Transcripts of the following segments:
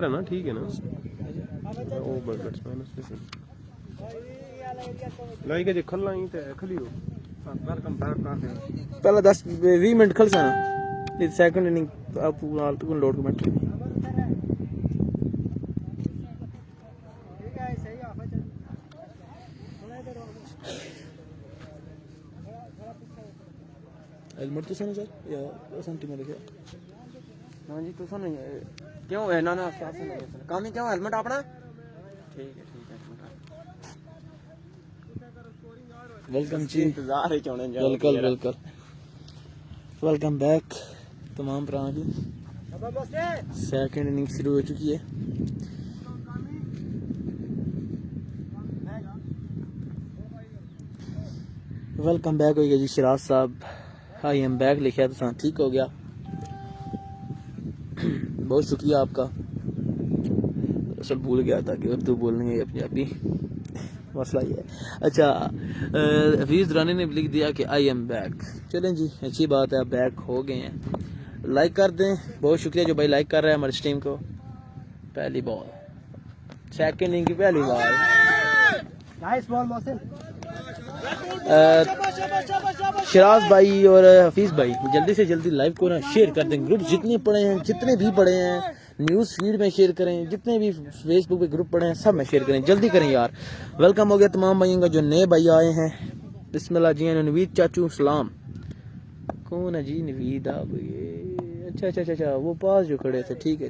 ना, ठीक है ना वो बैट्समैन उससे लाइक जे खल्लाई ते खलियो वेलकम बैक कर पहला 10-20 मिनट खलसा ना सेकंड इनिंग आप नाल तो लोड कमेंट हेलमेट तो सुनो सर या संटी में लिखा हां जी तो सुनो क्यों है ना काम ही क्यों हेलमेट अपना ठीक है वेलकम जी इंतजार है चौने वेलकम बैक तमाम भरा जी सेकंड इनिंग शुरू हो चुकी है वेलकम बैक हो गया जी शिराज साहब आई एम बैक लिखा तो ठीक हो गया बहुत शुक्रिया आपका असल भूल गया था कि उर्दू बोलनी है पंजाबी मसला ये है अच्छा हफीज़ दुरानी ने लिख दिया कि आई एम बैक चलें जी अच्छी बात है बैक हो गए हैं लाइक कर दें बहुत शुक्रिया जो भाई लाइक कर रहे हैं हमारी स्ट्रीम को पहली बॉल सेकंड इनिंग की पहली ball nice ball Mohsin Siraj भाई और हफीज़ भाई जल्दी से जल्दी लाइव को ना शेयर कर दें ग्रुप जितने भी पड़े हैं न्यूज़ फीड में शेयर करें जितने भी फेसबुक पे ग्रुप पड़े हैं सब में शेयर करें जल्दी करें यार वेलकम हो गया तमाम भाइयों का जो नए भाई आए हैं बिस्मिल्लाह जी नवीद चाचू सलाम कौन है जी नवीद आप ये अच्छा वो पास जो खड़े थे ठीक है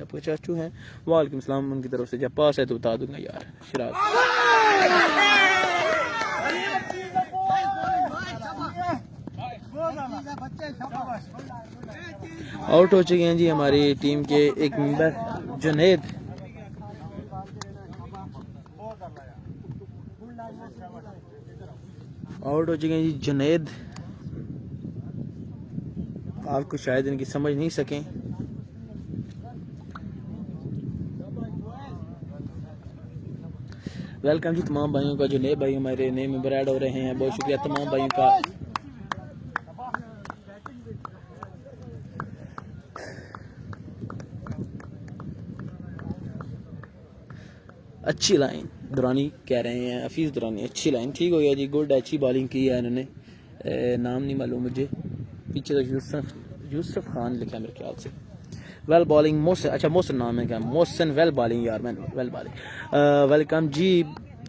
आपके चाचू हैं वालेकुम सलाम उनकी तरफ से जब पास है तो बता दूंगा यार शिराज आउट हो चुके हैं जी हमारी टीम के एक मेंबर जुनैद आउट हो चुके हैं जी जुनैद आपको शायद इनकी समझ नहीं सकें वेलकम जी तमाम भाइयों का जो नए भाई हमारे नए मेंबर ऐड हो रहे हैं बहुत शुक्रिया तमाम भाइयों का अच्छी लाइन दुरानी कह रहे हैं हफीज़ दुरानी अच्छी लाइन ठीक हो गया जी गुड अच्छी बॉलिंग की है इन्होंने नाम नहीं मालूम मुझे पीछे तो यूसुफ खान लिखा मेरे ख्याल से वेल बॉलिंग मोहसिन अच्छा मोहसिन नाम है क्या मोहसिन वेल बॉलिंग यार मैं वेल बॉलिंग वेलकम जी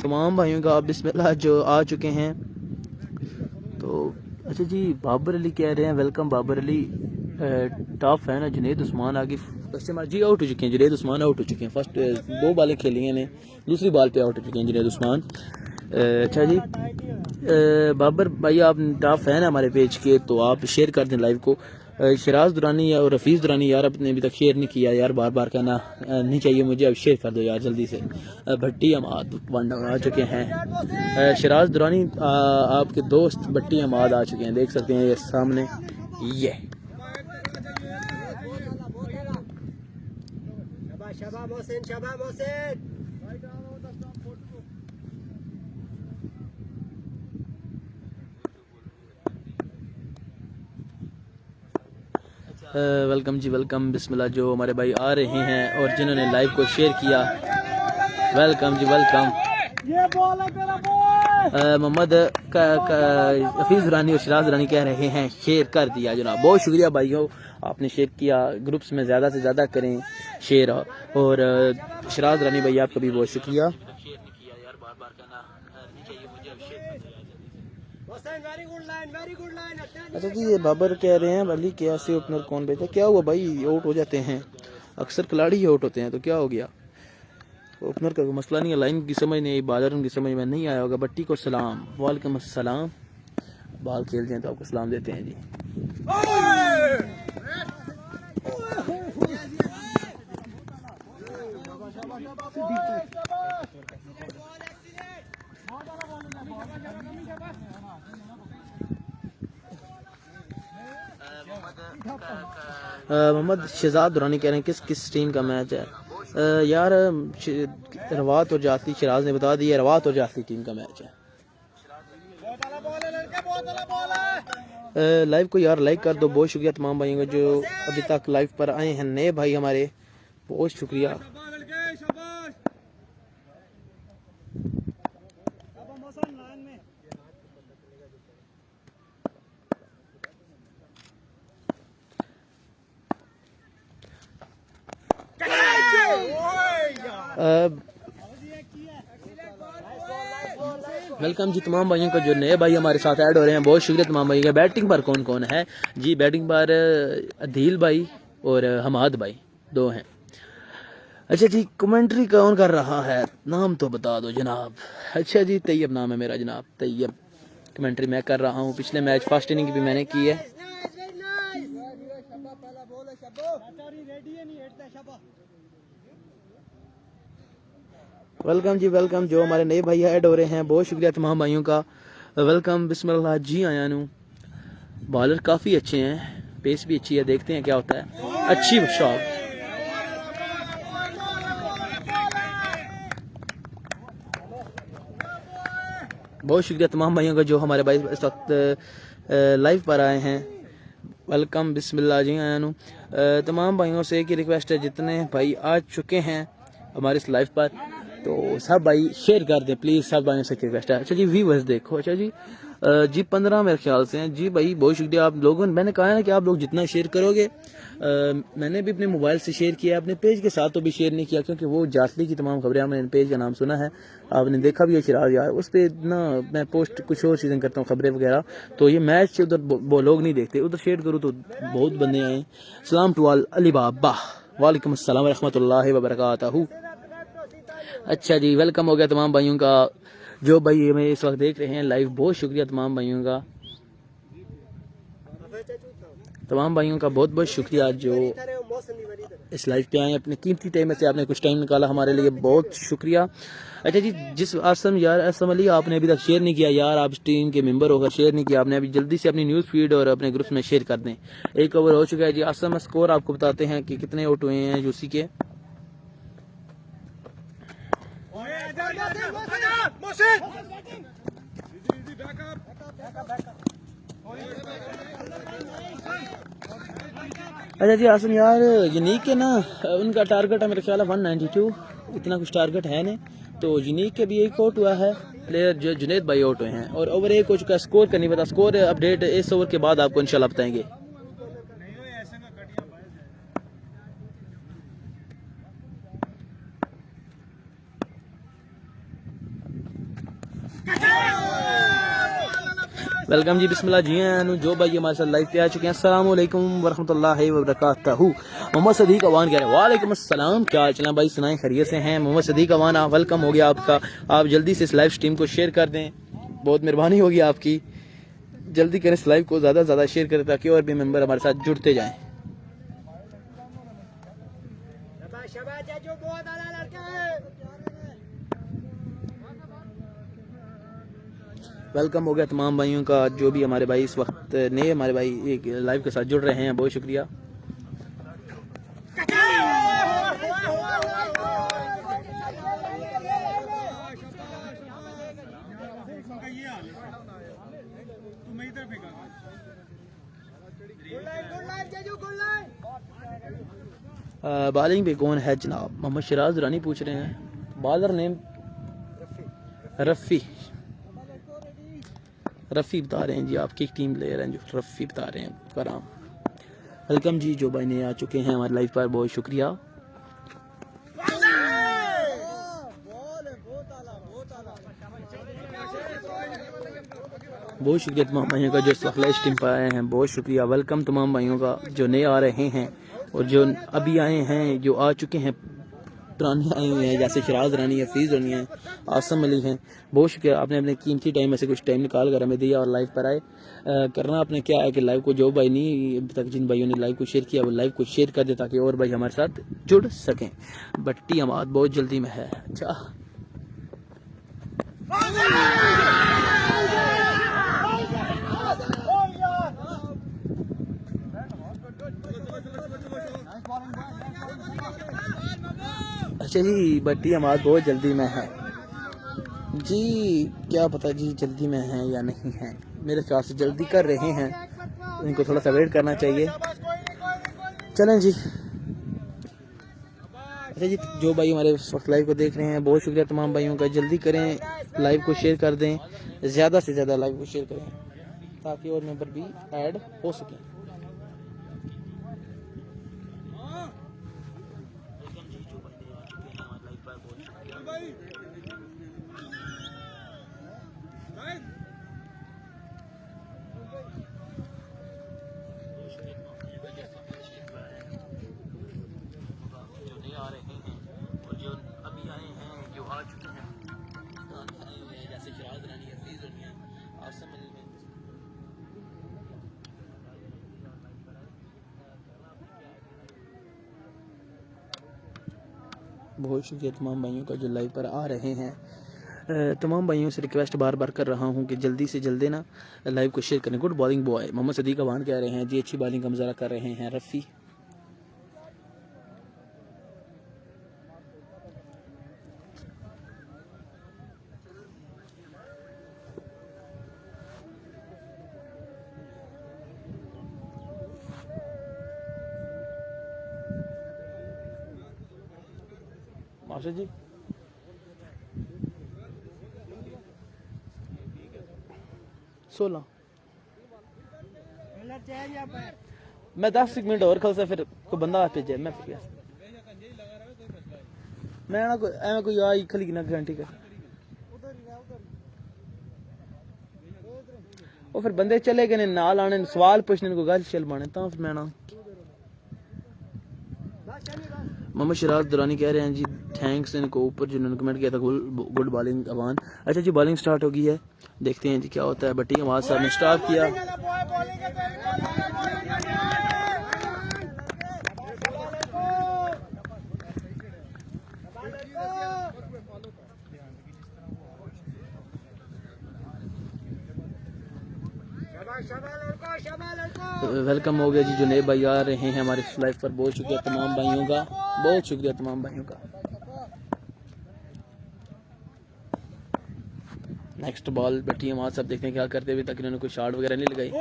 तमाम भाइयों का बिस्मिल्लाह जो आ चुके हैं तो अच्छा जी बाबर अली कह रहे हैं welcome Babar Ali top fan है जुनैद उस्मान आगे कस्टमर जी आउट हो चुके हैं जुनैद उस्मान आउट हो चुके हैं फर्स्ट 2 बॉलें खेली हैं दूसरी बॉल पे आउट हो चुके हैं जुनैद उस्मान अच्छा जी बाबर भाई आप टॉप फैन है हमारे पेज के तो आप शेयर कर दें लाइव को शिराज दुरानी और हफीज़ दुरानी यार अपने अभी तक शेयर नहीं किया यार बार कहना नहीं चाहिए मुझे अब शेयर कर दो यार जल्दी से भट्टी अमाद 1 डाउन आ चुके हैं शिराज दुरानी आपके दोस्त भट्टी अमाद आ चुके हैं देख सकते हैं ये सामने ये वेलकम जी वेलकम बिस्मिल्लाह जो हमारे भाई आ रहे हैं और जिन्होंने लाइव को शेयर किया वेलकम जी वेलकम मोहम्मद हफीज़ रानी और शिराज रानी कह रहे हैं शेयर कर दिया जनाब बहुत शुक्रिया भाइयों आपने शेयर किया ग्रुप्स में ज़्यादा से ज़्यादा करें शेयर और शिराज रानी भाई आपका भी बहुत शुक्रिया अच्छा जी ये बाबर कह रहे हैं अली क्या से ओपनर कौन भेजा क्या हुआ भाई आउट हो जाते हैं अक्सर खिलाड़ी ही आउट होते हैं तो क्या हो गया ओपनर का मसला नहीं है लाइन की समझ नहीं आई बादर की समझ में नहीं आया होगा बट्टी को सलाम वालेकुम अस्सलाम बाल खेलते हैं तो आपको सलाम देते हैं जी मोहम्मद शहजाद दुरानी कह रहे हैं किस टीम का मैच है यार रवात और जाफरी शिराज ने बता दिया रवात और जाफरी टीम का मैच है लाइव को यार लाइक कर दो बहुत शुक्रिया तमाम भाइयों का जो अभी तक लाइव पर आए हैं नए भाई हमारे बहुत शुक्रिया। वेलकम जी तमाम भाइयों का जो नए भाई हमारे साथ ऐड हो रहे हैं, बहुत शुक्रिया तमाम भाइयों का। बैटिंग पर कौन कौन है जी? बैटिंग पर अदील भाई और हमाद भाई दो हैं। अच्छा जी, कमेंट्री कौन कर रहा है? नाम तो बता दो जनाब। अच्छा जी, तैयब नाम है मेरा जनाब, तैयब। कमेंट्री मैं कर रहा हूँ। पिछले मैच फर्स्ट इनिंग भी मैंने की है। वेलकम जी वेलकम, जो हमारे नए भाई ऐड हो रहे हैं, बहुत शुक्रिया तमाम भाइयों का। वेलकम, बिस्मिल्लाह जी। आया नू बॉलर काफ़ी अच्छे हैं, पेस भी अच्छी है, देखते हैं क्या होता है। अच्छी शॉट, बहुत शुक्रिया तमाम भाइयों का जो हमारे भाई इस वक्त लाइव पर आए हैं। वेलकम, बिस्मिल्लाह जी। आया नू तमाम भाइयों से एक ही रिक्वेस्ट है, जितने भाई आ चुके हैं हमारे इस लाइव पर, तो सब भाई शेयर कर दें प्लीज़, सब भाइयों से रिक्वेस्ट है। अच्छा जी, व्यूअर्स देखो। अच्छा जी, जी 15 मेरे ख्याल से हैं जी भाई, बहुत शुक्रिया आप लोगों ने। मैंने कहा है कि आप लोग जितना शेयर करोगे, मैंने भी अपने मोबाइल से शेयर किया, अपने पेज के साथ तो भी शेयर नहीं किया, क्योंकि वो जासली की तमाम खबरें, मैंने पेज का नाम सुना है, आपने देखा भी है शिराज यार, उस पर ना मैं पोस्ट कुछ और चीज़ें करता हूँ, खबरें वगैरह। तो ये मैच उधर वो लोग नहीं देखते, उधर शेयर करूँ तो बहुत बंदे आए। सलाम टू अली बाबा, वालेकुम अस्सलाम रहमतुल्लाहि व बरकातहू। अच्छा जी, वेलकम हो गया तमाम भाइयों का जो भाई हमें इस वक्त देख रहे हैं लाइव, बहुत शुक्रिया तमाम भाइयों का। तमाम भाइयों का बहुत बहुत शुक्रिया जो इस लाइव पे आए, अपने कीमती टाइम में से आपने कुछ टाइम निकाला हमारे लिए, बहुत शुक्रिया। अच्छा जी, जिस आसम यार असम अली, आपने अभी तक शेयर नहीं किया यार, आप इस टीम के मेंबर होकर शेयर नहीं किया आपने अभी, जल्दी से अपनी न्यूज़ फीड और अपने ग्रुप में शेयर कर दें। एक ओवर हो चुका है जी। आसम स्कोर आपको बताते हैं कि कितने आउट हुए हैं यूसी के। अच्छा जी आसम यार, यूनिक के ना उनका टारगेट है मेरे ख्याल है 192, इतना कुछ टारगेट है नहीं, तो यूनिक के भी एक आउट हुआ है प्लेयर, जो जुनेद भाई आउट हुए हैं, और ओवर एक हो चुका है। स्कोर का नहीं पता, स्कोर अपडेट इस ओवर के बाद आपको इंशाल्लाह बताएंगे। वेलकम जी, बिस्मिल्लाह जी। हैं जो भाई हमारे साथ लाइव पे आ चुके हैं, अस्सलाम वालेकुम वरहमतुल्लाहि वबरकातहू। मोहम्मद सदीक अवान कह रहे हैं, वालेकुम अस्सलाम, क्या हाल चला भाई, सुनाएं खैरियत से हैं? मोहम्मद सदीक अवान, वेलकम हो गया आपका। आप जल्दी से इस लाइव स्ट्रीम को शेयर कर दें, बहुत मेहरबानी होगी आपकी। जल्दी करें, इस लाइव को ज़्यादा से ज़्यादा शेयर करें ताकि और भी मेंबर हमारे साथ जुड़ते जाएँ। वेलकम हो गया तमाम भाइयों का जो भी हमारे भाई इस वक्त नए हमारे भाई एक लाइव के साथ जुड़ रहे हैं, बहुत शुक्रिया। बॉलिंग पे कौन है जनाब? मोहम्मद शिराज रानी पूछ रहे हैं। बॉलर नेम रफ़ी बता रहे हैं जी, आपकी टीम प्लेयर हैं जो रफ़ी बता रहे हैं। कराम वेलकम जी, जो भाई ने आ चुके हैं हमारे लाइव पर, बहुत शुक्रिया। बहुत शुक्रिया तमाम भाइयों का जो फ्लैश टीम पर आए हैं, बहुत शुक्रिया। वेलकम तमाम भाइयों का जो नए आ रहे हैं और जो अभी आए हैं, जो आ चुके हैं, पुराने आए हुए हैं, जैसे शिराज रानी, हफीज़ रानी है, आसम अली हैं। बहुत शुक्रिया, आपने अपने कीमती टाइम में से कुछ टाइम निकाल कर हमें दिया और लाइव पर आए। करना आपने क्या है कि लाइव को, जो भाई नहीं अभी तक जिन भाइयों ने लाइव को शेयर किया, वो लाइव को शेयर कर दे ताकि और भाई हमारे साथ जुड़ सकें। बट्टी हमाद बहुत जल्दी में है। अच्छा अच्छा जी, बट्टी हमाद बहुत जल्दी में है जी, क्या पता जी जल्दी में है या नहीं है, मेरे ख्याल से जल्दी कर रहे हैं, इनको थोड़ा सा वेट करना चाहिए। चलें जी, अच्छा जी, जो भाई हमारे इस वक्त लाइव को देख रहे हैं, बहुत शुक्रिया तमाम भाइयों का। जल्दी करें, लाइव को शेयर कर दें, ज़्यादा से ज़्यादा लाइव को शेयर करें ताकि और मेंबर भी ऐड हो सकें। बहुत शुक्रिया तमाम भाइयों का जो लाइव पर आ रहे हैं। तमाम भाइयों से रिक्वेस्ट बार बार कर रहा हूं कि जल्दी से जल्दी ना लाइव को शेयर करें। Good bowling boy Mohammad Sadiq Awan कह रहे हैं जी, अच्छी बॉलिंग का मुजाहरा कर रहे हैं रफ़ी। मास्टर जी सोलह मैं 10 मिनट और खल से फिर कोई बंदा भेजे मैं फिर मैं ना कोई एवं कोई आई खली ना गारंटी कर वो फिर बंदे चले गए नाल आने सवाल पूछने को गल चल पाने तो फिर मैं ना मोहम्मद शराज दुरानी कह रहे हैं जी थैंक्स इनको ऊपर जिन्होंने कमेंट किया था गुड बॉलिंग अवान। अच्छा जी, बॉलिंग स्टार्ट हो गई है, देखते हैं जी क्या होता है। बट्टी आवाज साहब ने स्टार्ट किया। वेलकम हो गया जी, जुनेब भाई आ रहे हैं हमारे लाइव पर। बहुत शुक्रिया तमाम भाइयों का, बहुत शुक्रिया तमाम भाइयों का। नेक्स्ट बॉल बैठी हमारे सब देखते हैं क्या करते हुए, ताकि उन्होंने कोई शॉट वगैरह नहीं लगाई।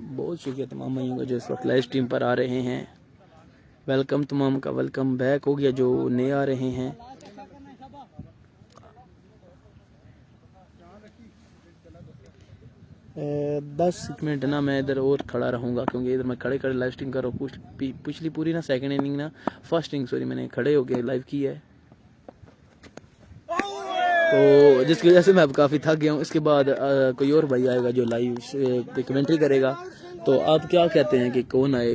बहुत शुक्रिया तमाम भाइयों का जो इस वक्त लाइव स्ट्रीम पर आ रहे हैं। वेलकम तमाम का, वेलकम बैक हो गया जो नए आ रहे हैं। दस मिनट ना मैं इधर और खड़ा रहूँगा, क्योंकि इधर मैं खड़े खड़े लाइव स्ट्रीम कर रहा हूँ। पिछली पूरी ना सेकंड इनिंग ना फर्स्ट इनिंग सॉरी मैंने खड़े होके लाइव की है, तो जिसकी वजह से मैं अब काफ़ी थक गया हूँ। इसके बाद कोई और भाई आएगा जो लाइव पे कमेंट्री करेगा। तो आप क्या कहते हैं कि कौन आए?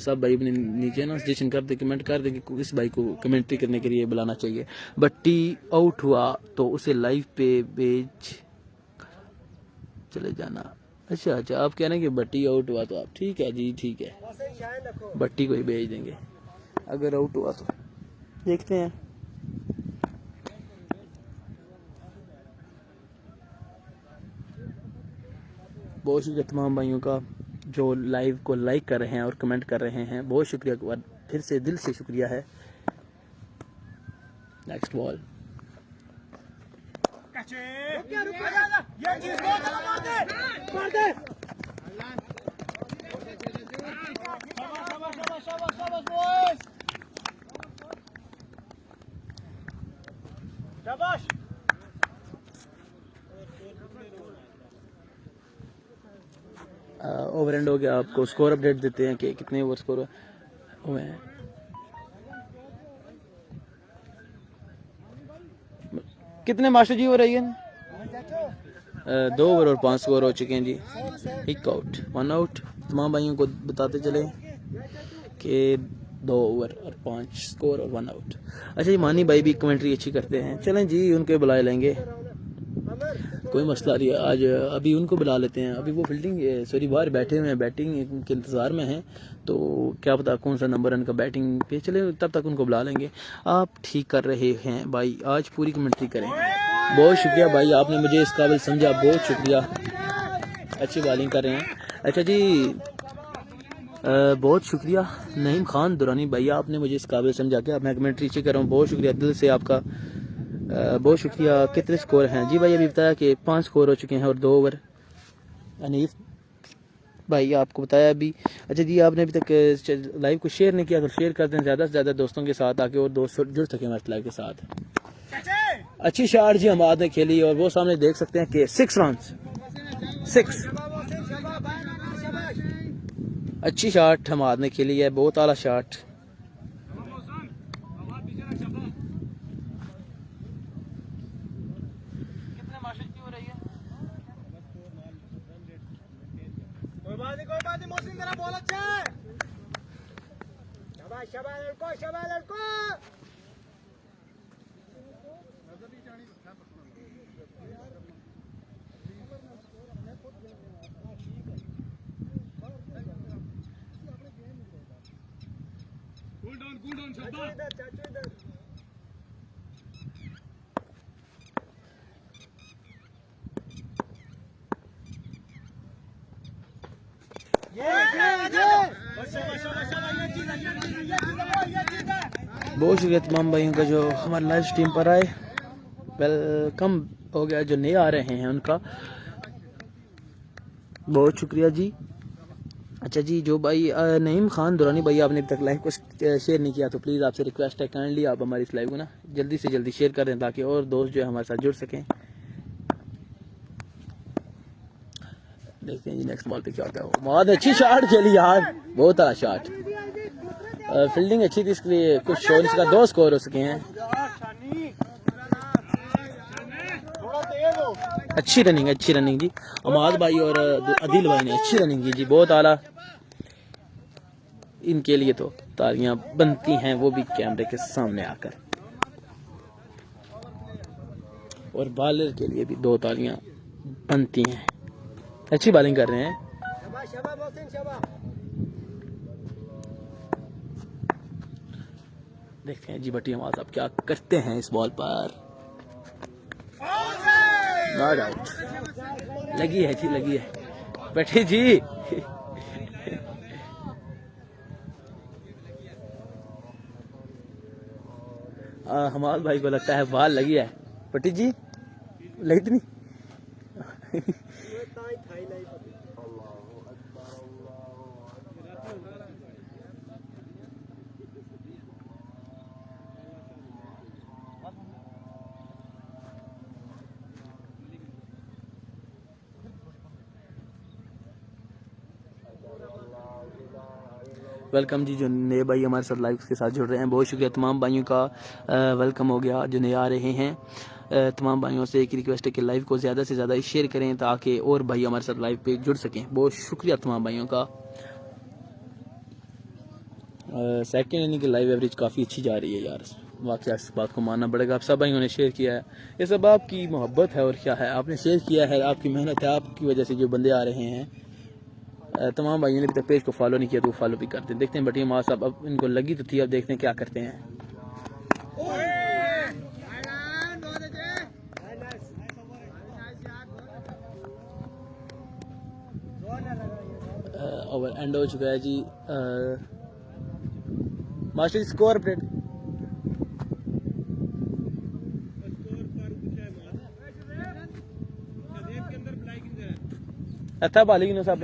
सब भाई अपने नीचे ना सजेशन कर दे, कमेंट कर दे कि इस भाई को कमेंट्री करने के लिए बुलाना चाहिए। बट्टी आउट हुआ तो उसे लाइव पे भेज चले जाना। अच्छा अच्छा, आप कह रहे हैं कि बट्टी आउट हुआ तो आप ठीक है जी, ठीक है, बट्टी को ही भेज देंगे अगर आउट हुआ तो। देखते हैं। बहुत शुक्रिया तमाम भाइयों का जो लाइव को लाइक कर रहे हैं और कमेंट कर रहे हैं। बहुत शुक्रिया, एक बार फिर से दिल से शुक्रिया है। नेक्स्ट बॉल ओवर एंड हो गया। आपको स्कोर अपडेट देते हैं कि कितने ओवर स्कोर हुए हैं। कितने मास्टर जी हो रही है? 2 ओवर और 5 स्कोर हो चुके हैं जी। एक आउट 1 आउट। तमाम भाइयों को बताते चले कि 2 ओवर और 5 स्कोर और 1 आउट। अच्छा जी, मानी भाई भी कमेंट्री अच्छी करते हैं, चलें जी उनके बुलाए लेंगे, कोई मसला नहीं है। आज अभी उनको बुला लेते हैं। अभी वो फील्डिंग सॉरी बाहर बैठे हुए हैं, बैटिंग के इंतज़ार में हैं, तो क्या पता कौन सा नंबर उनका बैटिंग पे चले, तब तक उनको बुला लेंगे। आप ठीक कर रहे हैं भाई, आज पूरी कमेंट्री करें। बहुत शुक्रिया भाई, आपने मुझे इस काबिल समझा, बहुत शुक्रिया, अच्छी बॉलिंग कर रहे हैं। अच्छा जी, बहुत शुक्रिया नईम खान दुरानी भाई, आपने मुझे इस काबिल समझा कि मैं कमेंट्री अच्छी कर रहा हूँ। बहुत शुक्रिया दिल से आपका। बहुत शुक्रिया। कितने स्कोर हैं जी भाई? अभी बताया कि 5 स्कोर हो चुके हैं और 2 ओवर। अनीफ भाई आपको बताया अभी। अच्छा जी, आपने अभी तक लाइव को शेयर नहीं किया तो शेयर कर दें ज़्यादा से ज़्यादा दोस्तों के साथ, ताकि और दोस्त जुड़ सके हमारे लाइव के साथ। अच्छी शॉट जी हमाद ने खेली और वो सामने देख सकते हैं कि 6 रन। 6 अच्छी शॉट हमाद ने खेली है, बहुत आला शॉट। कोई बात नहीं मोहसिन, तेरा बॉल अच्छा है। शाबाश शाबाश लड़को, शाबाश लड़को। कूल डाउन शाबाश। चाचू इधर बहुत शुक्रिया तमाम भाइयों का जो हमारे लाइव स्ट्रीम पर आए। वेलकम हो गया, जो नए आ रहे हैं उनका बहुत शुक्रिया जी। अच्छा जी, जो भाई नईम खान दुरानी भाई आपने अभी तक लाइव को शेयर नहीं किया तो प्लीज़ आपसे रिक्वेस्ट है, काइंडली आप हमारी इस लाइव को ना जल्दी से जल्दी शेयर कर दें ताकि और दोस्त जो है हमारे साथ जुड़ सकें। देखते हैं जी नेक्स्ट बॉल पे क्या होता है। बहुत अच्छी शॉट खेली यार, बहुत अच्छा शॉट। फील्डिंग अच्छी थी, इसके लिए कुछ शोर इसका 2 स्कोर हो सके हैं। अच्छी रनिंग जी अमाद भाई और अदिल भाई ने अच्छी रनिंग की जी, बहुत आला। इनके लिए तो तालियां बनती हैं, वो भी कैमरे के सामने आकर। और बॉलर के लिए भी 2 तालियां बनती हैं, अच्छी बॉलिंग कर रहे हैं। देखते हैं जी भट्टी हमारे साहब क्या करते हैं इस बॉल पर। Not out. लगी है जी, लगी है भट्टी जी। हमारे भाई को लगता है बॉल लगी है। भट्टी जी लगी तो नहीं? वेलकम जी, जो नए भाई हमारे साथ लाइव के साथ जुड़ रहे हैं बहुत शुक्रिया। तमाम भाइयों का वेलकम हो गया जो नए आ रहे हैं। तमाम भाइयों से एक रिक्वेस्ट है कि लाइव को ज़्यादा से ज़्यादा शेयर करें ताकि और भाई हमारे साथ लाइव पे जुड़ सकें। बहुत शुक्रिया तमाम भाइयों का। सेकंड इनिंग की लाइव एवरेज काफ़ी अच्छी जा रही है यार, वाकई इस बात को मानना पड़ेगा। आप सब भाइयों ने शेयर किया है, ये सब आपकी मोहब्बत है और क्या है, आपने शेयर किया है, आपकी मेहनत है, आपकी वजह से जो बंदे आ रहे हैं। तमाम भाइयों ने अभी तक पेज को फॉलो नहीं किया तो फॉलो भी करते हैं। देखते हैं बटिया माँ साहब, अब इनको लगी तो थी, अब देखते हैं क्या करते हैं। ओवर एंड हो चुका है जी। मास्टर स्कोर अपडेट अच्छा बाली नो साहब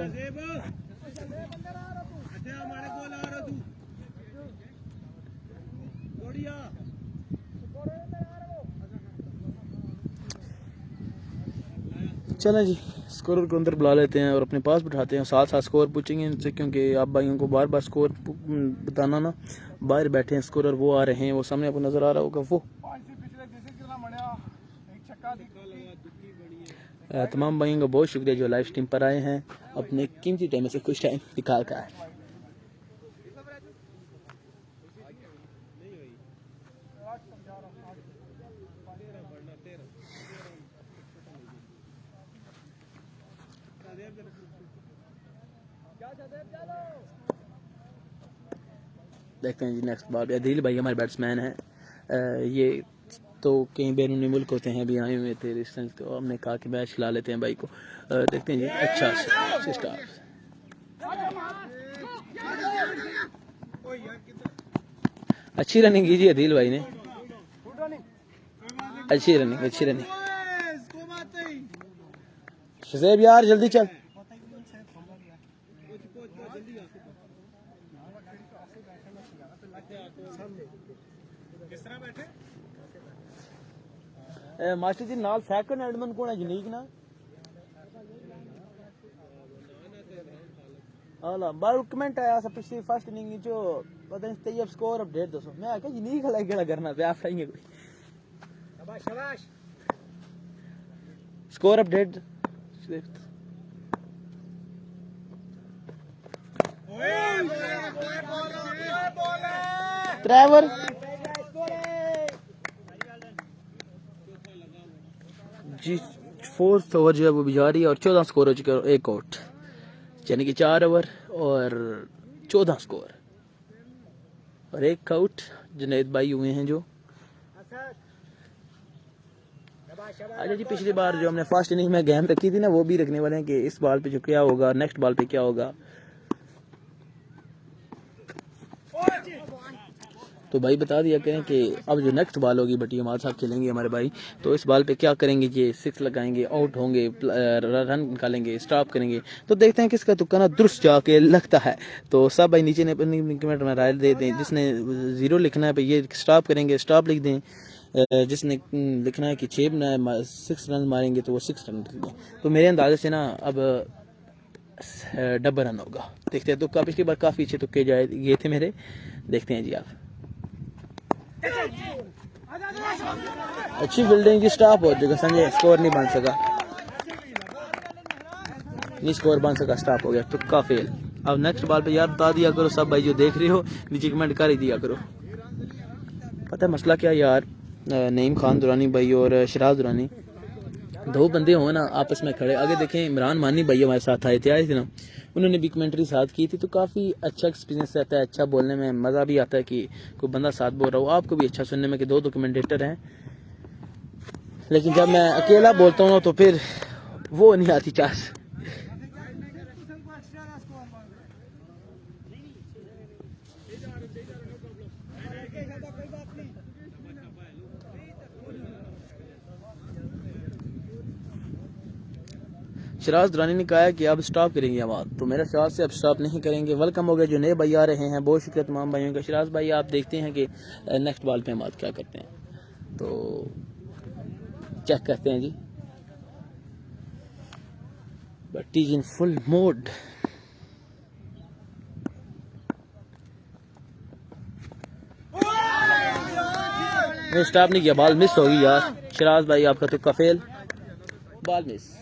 चलें जी, स्कोर को अंदर बुला लेते हैं और अपने पास बिठाते हैं, साथ साथ स्कोर पूछेंगे इनसे, क्योंकि आप भाइयों को बार बार स्कोर बताना ना। बाहर बैठे हैं स्कोरर, वो आ रहे हैं, वो सामने आपको नजर आ रहा होगा वो। तमाम भाइयों का बहुत शुक्रिया जो लाइव स्ट्रीम पर आए हैं, अपने कीमती टाइम से कुछ टाइम निकाल कर आए। देखते हैं जी नेक्स्ट बॉल। अदील भाई हमारे बैट्समैन हैं, ये तो कहीं बैरूनी मुल्क होते हैं, अभी आए हुए थे रिसेंट, तो हमने कहा कि मैच खिला लेते हैं भाई को। देखते हैं जी, अच्छा स्टार्ट, अच्छी रनिंग की जी अदील भाई ने। अच्छी रनिंग अच्छी रनिंग। शज़ेब यार जल्दी चल। मास्टर जी नाल सेकंड एडमन कौन है यूनिक ना हाला बार कमेंट आया सा पिछली फर्स्ट इनिंग जो पता नहीं तैयब स्कोर अपडेट दसो मैं आख्या यूनिक वाला केड़ा करना पे आप आएंगे कोई शाबाश शाबाश स्कोर अपडेट ट्रैवर जी 4th ओवर जो है वो भी जा रही है और 14 स्कोर हो चुका है, एक आउट यानी कि 4 ओवर और 14 स्कोर और एक आउट। जुनैद भाई हुए हैं जो अच्छा जी पिछली बार जो हमने फर्स्ट इनिंग में गेम रखी थी ना वो भी रखने वाले हैं कि इस बॉल पे जो क्या होगा नेक्स्ट बॉल पे क्या होगा। तो भाई बता दिया करें कि अब जो नेक्स्ट बॉल होगी बटी हमारे साथ खेलेंगे हमारे भाई तो इस बॉल पे क्या करेंगे कि 6 लगाएंगे आउट होंगे रन निकालेंगे स्टॉप करेंगे तो देखते हैं किसका तुक्का ना दुरुस्त जाके लगता है। तो सब भाई नीचे ने कमेंट में राय दे दें जिसने 0 लिखना है भाई ये स्टॉप करेंगे स्टॉप लिख दें, जिसने लिखना है कि 6 रन मारेंगे तो वो 6 रन लिख दें। तो मेरे अंदाजे से ना अब डबल रन होगा देखते हैं। तुक्का पिछली बार काफ़ी अच्छे तुक्के ये थे मेरे, देखते हैं जी आप। अच्छी फील्डिंग की स्टॉप हो जाएगा संजय स्कोर नहीं बन सका स्कोर बन सका स्टॉप हो गया तुक्का फेल। अब नेक्स्ट बॉल पे यार बता दिया करो सब भाई जो देख रहे हो नीचे कमेंट कर ही दिया करो। पता है मसला क्या यार नईम खान दुरानी भाई और शराज दुरानी 2 बंदे हो ना आपस में खड़े आगे देखें इमरान मानी भाई हमारे साथ आए थे ना उन्होंने भी कमेंट्री साथ की थी तो काफ़ी अच्छा एक्सपीरियंस रहता है अच्छा बोलने में मज़ा भी आता है कि कोई बंदा साथ बोल रहा हो आपको भी अच्छा सुनने में कि 2 कमेंटेटर हैं। लेकिन जब मैं अकेला बोलता हूँ तो फिर वो नहीं आती चांस। शराज दुरानी ने कहा कि अब स्टॉप करेंगे आवाज़ तो मेरे ख्याल से अब स्टॉप नहीं करेंगे। वेलकम हो गया जो नए भाई आ रहे हैं बहुत शुक्रिया तमाम भाइयों का। शराज भाई आप देखते हैं कि नेक्स्ट बॉल पे हम क्या करते हैं तो चेक करते हैं जी but is in full mode. Stop नहीं किया बॉल मिस होगी यार शराज भाई आपका तुक्का फेल बॉल मिस।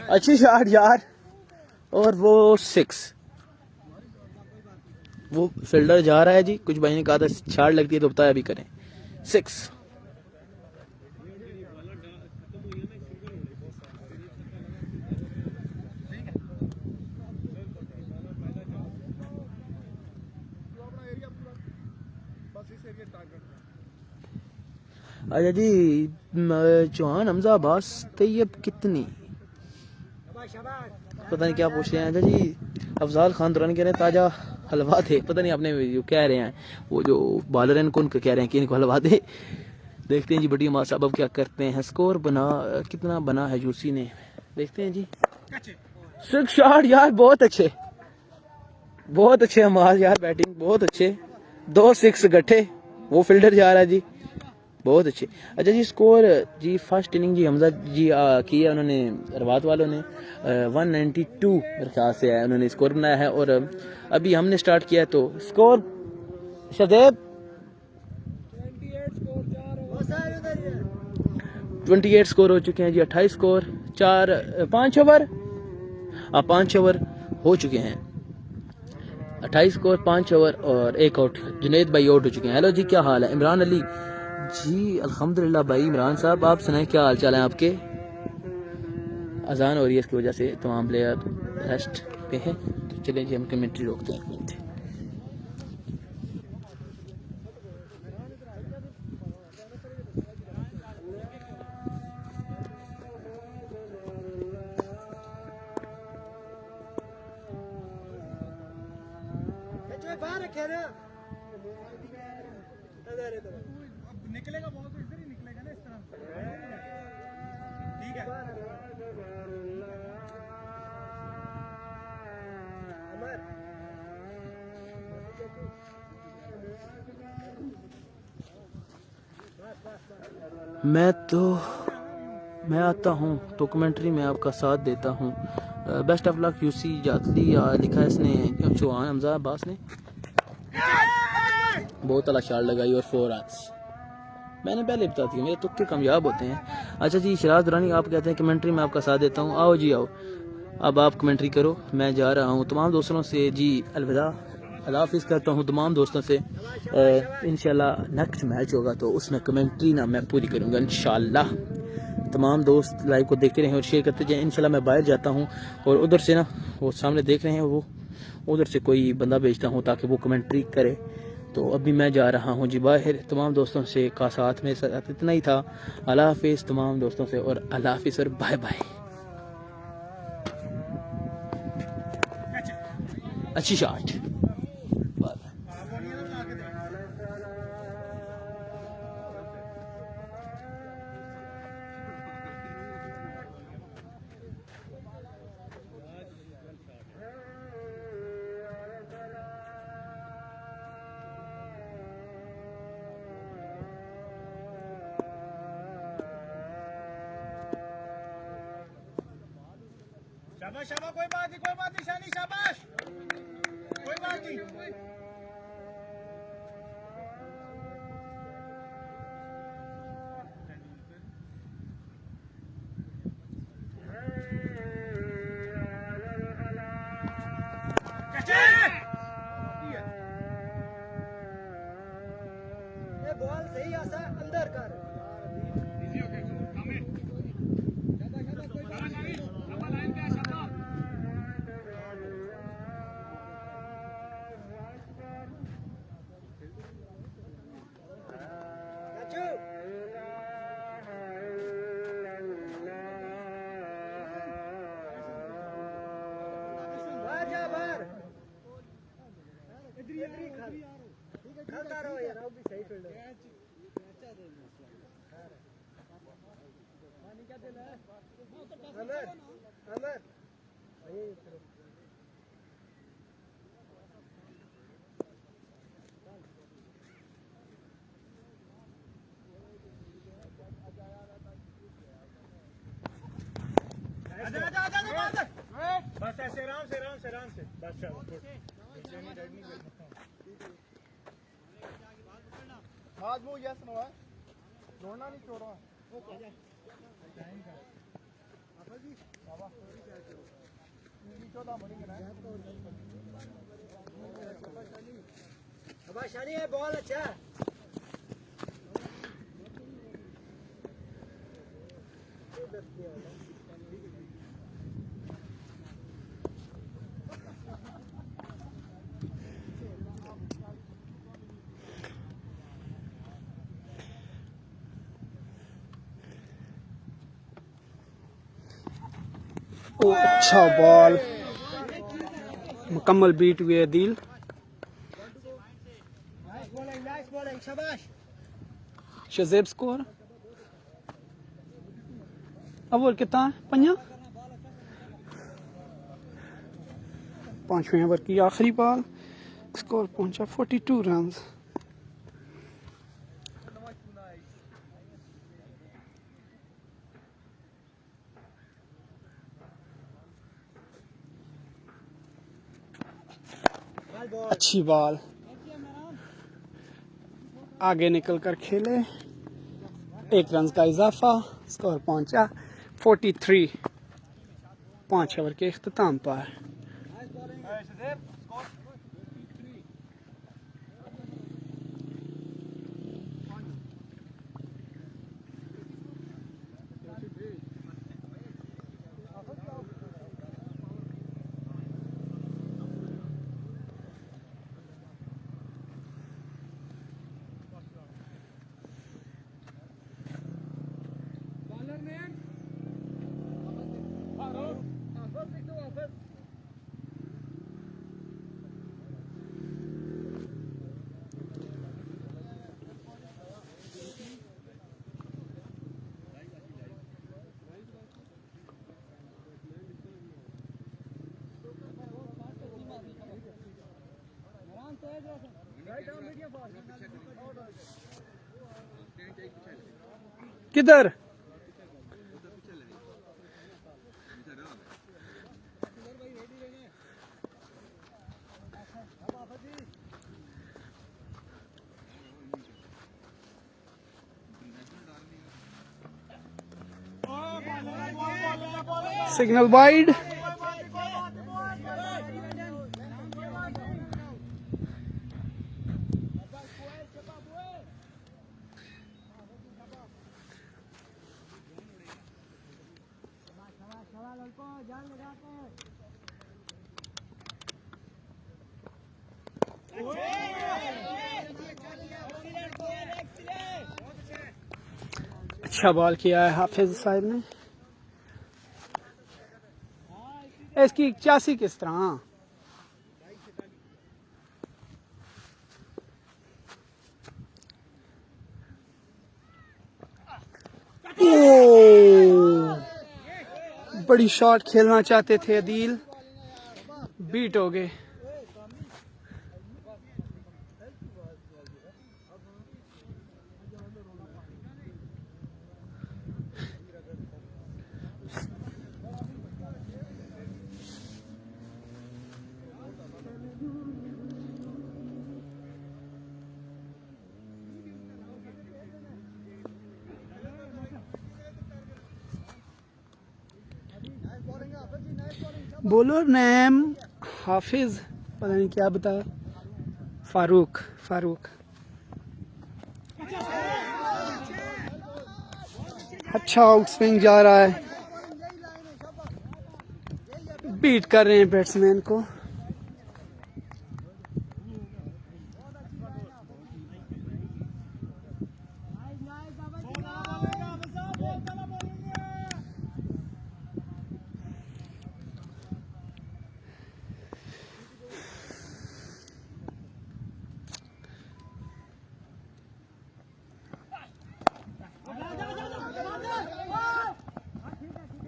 अच्छी शॉट यार और वो 6 वो फील्डर जा रहा है जी कुछ भाई ने कहा था शॉट लगती है तो बताया भी करें 6। अच्छा जी चौहान हमजा अब्बास तैयब कितनी पता नहीं क्या पूछ रहे हैं। अच्छा जी अफजाल खान दुरानी कह रहे हैं ताजा हलवा थे पता नहीं आपने जो कह रहे हैं वो जो बॉलर हैं कौन कह रहे हैं कि इनको हलवा दे। देखते हैं जी बड़ी माँ साहब अब क्या करते हैं स्कोर बना कितना बना है यूसी ने देखते हैं जी 6 शॉट यार बहुत अच्छे हमारे यार बैटिंग बहुत अच्छे 2 6 गट्ठे वो फील्डर जा रहा है जी बहुत अच्छे। अच्छा जी स्कोर जी फर्स्ट इनिंग जी हमजा जी की है उन्होंने रवात वालों ने 192 मेरे ख्याल से है उन्होंने स्कोर बनाया है और अभी हमने स्टार्ट किया है तो स्कोर शदेब 28 स्कोर हो चुके हैं जी 28 स्कोर 5 ओवर 5 ओवर हो चुके हैं 28 स्कोर 5 ओवर और 1 आउट। जुनैद भाई आउट हो चुके हैं। हेलो जी क्या हाल है इमरान अली जी अल्हम्दुलिल्लाह भाई इमरान साहब आप सुनाए क्या हाल चाल है आपके। अजान हो रही है, इसकी वजह से तमाम प्लेयर रेस्ट पे है। तो चलें जी हम कमेंट्री रोकते हैं। बाहर रखे ना निकलेगा बहुत, तो इधर ही निकलेगा ना, इस तरह ठीक है। मैं आता हूँ तो कमेंट्री में आपका साथ देता हूँ। बेस्ट ऑफ लक यूसी जातली लिखा है इसने, चौहान हमजा अब्बास ने। बहुत अला शार लगाई और 4 रन्स। मैंने पहले बता दिया मेरे तुक्के कामयाब होते हैं। अच्छा जी शराज दुरानी आप कहते हैं कमेंट्री में आपका साथ देता हूँ। आओ जी आओ, अब आप कमेंट्री करो, मैं जा रहा हूँ। तमाम दोस्तों से जी अलविदा, अल्लाह हाफिज़ करता हूँ तमाम दोस्तों से। इंशाल्लाह नेक्स्ट मैच होगा तो उसमें कमेंट्री ना मैं पूरी करूँगा इंशाल्लाह। तमाम दोस्त लाइव को देखते रहें और शेयर करते जाएं। इंशाल्लाह मैं बाहर जाता हूँ और उधर से ना वो सामने देख रहे हैं, वो उधर से कोई बंदा भेजता हूँ ताकि वो कमेंट्री करे। तो अभी मैं जा रहा हूँ जी बाहर। तमाम दोस्तों से का साथ में साथ इतना ही था। अल्लाह हाफिज़ तमाम दोस्तों से, और अल्लाह हाफिज़ और बाय बाय। अच्छी शॉट। शाबाश शाबाश, कोई बात नहीं शानी, शाबाश, कोई बात नहीं। ये बॉल सही आसा अंदर कर। खाता रहो यार, अब भी सही फील्ड है। अमर अमर बस ऐसे आराम से बस चलो। हाथ मुंह यस नो है, छोड़ना नहीं, छोड़ना। शानी है, बॉल अच्छा है। अच्छा बॉल, मुकम्मल बीट हुए दिल। शजेब स्कोर ओवर कितना है? 5वें ओवर की आखिरी बॉल, स्कोर पहुंचा 42 रन। अच्छी बॉल, आगे निकल कर खेले, 1 रन का इजाफा, स्कोर पहुंचा 43। 5 ओवर के इख्तिताम पर। किधर? Signal wide. अच्छा बॉल किया है हाफिज साहब ने। इसकी 81 किस तरह? ओ, बड़ी शॉट खेलना चाहते थे अदील, बीट हो गए। बोलर नेम हाफिज, पता नहीं क्या बताया, फारूक। अच्छा आउट स्विंग जा रहा है, बीट कर रहे हैं बैट्समैन को।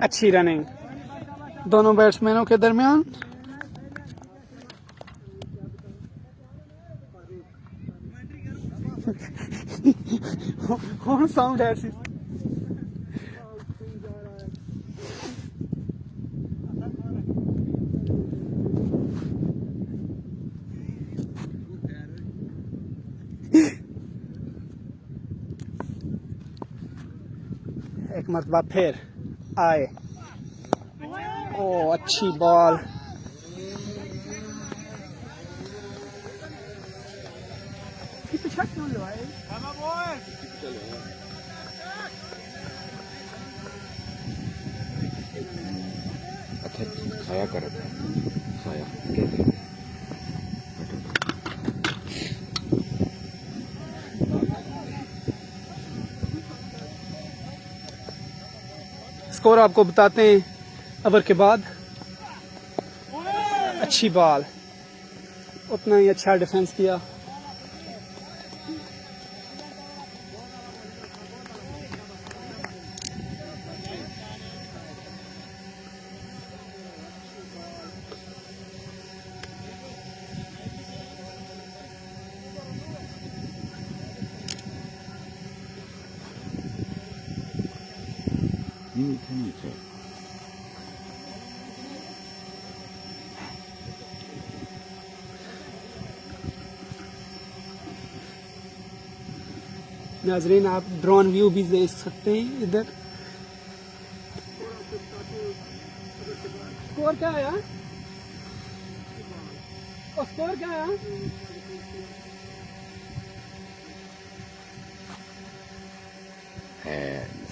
अच्छी रनिंग दोनों बैट्समैनों के दरमियान। कौन साउंड है ऐसी? एक मरतबा फिर आए। ओ अच्छी बॉल, पीछा क्यों लगाए? अच्छा खाया कर खाया स्कोर आपको बताते हैं ओवर के बाद। अच्छी बॉल, उतना ही अच्छा डिफेंस किया। नीचे नाजरीन आप ड्रोन व्यू भी देख सकते हैं इधर। स्कोर क्या आया? स्कोर क्या आया? है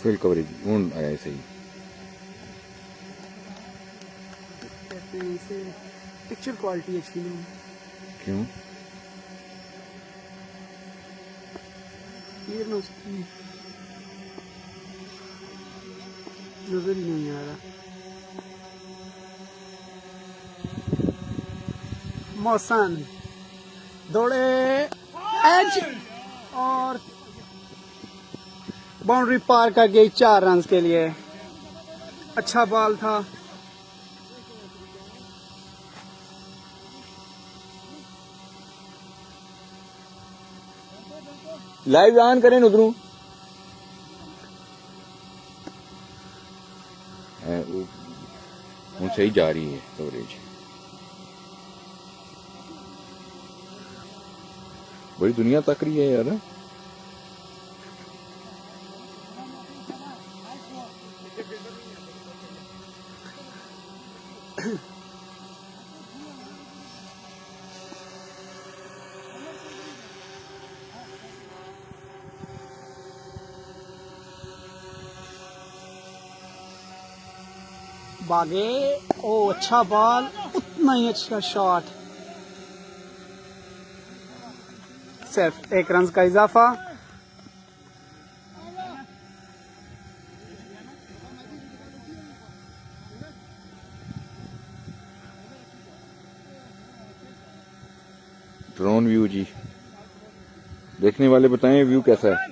फील्ड कवरेज उन ऐसे ही कहते हैं इसे पिक्चर क्वालिटी अच्छी नहीं। क्यों? क्लियर ना उसकी नजर ही नहीं आ रहा। मौसन दौड़े एज और बाउंड्री पार कर गई 4 रन के लिए। अच्छा बॉल था। लाइव ऑन करें उधरों हूँ सही जा रही है कवरेज बड़ी दुनिया तक रही है यार भागे। ओ अच्छा बॉल, उतना ही अच्छा शॉट। सिर्फ 1 रन का इजाफा। ड्रोन व्यू जी देखने वाले बताएं व्यू कैसा है।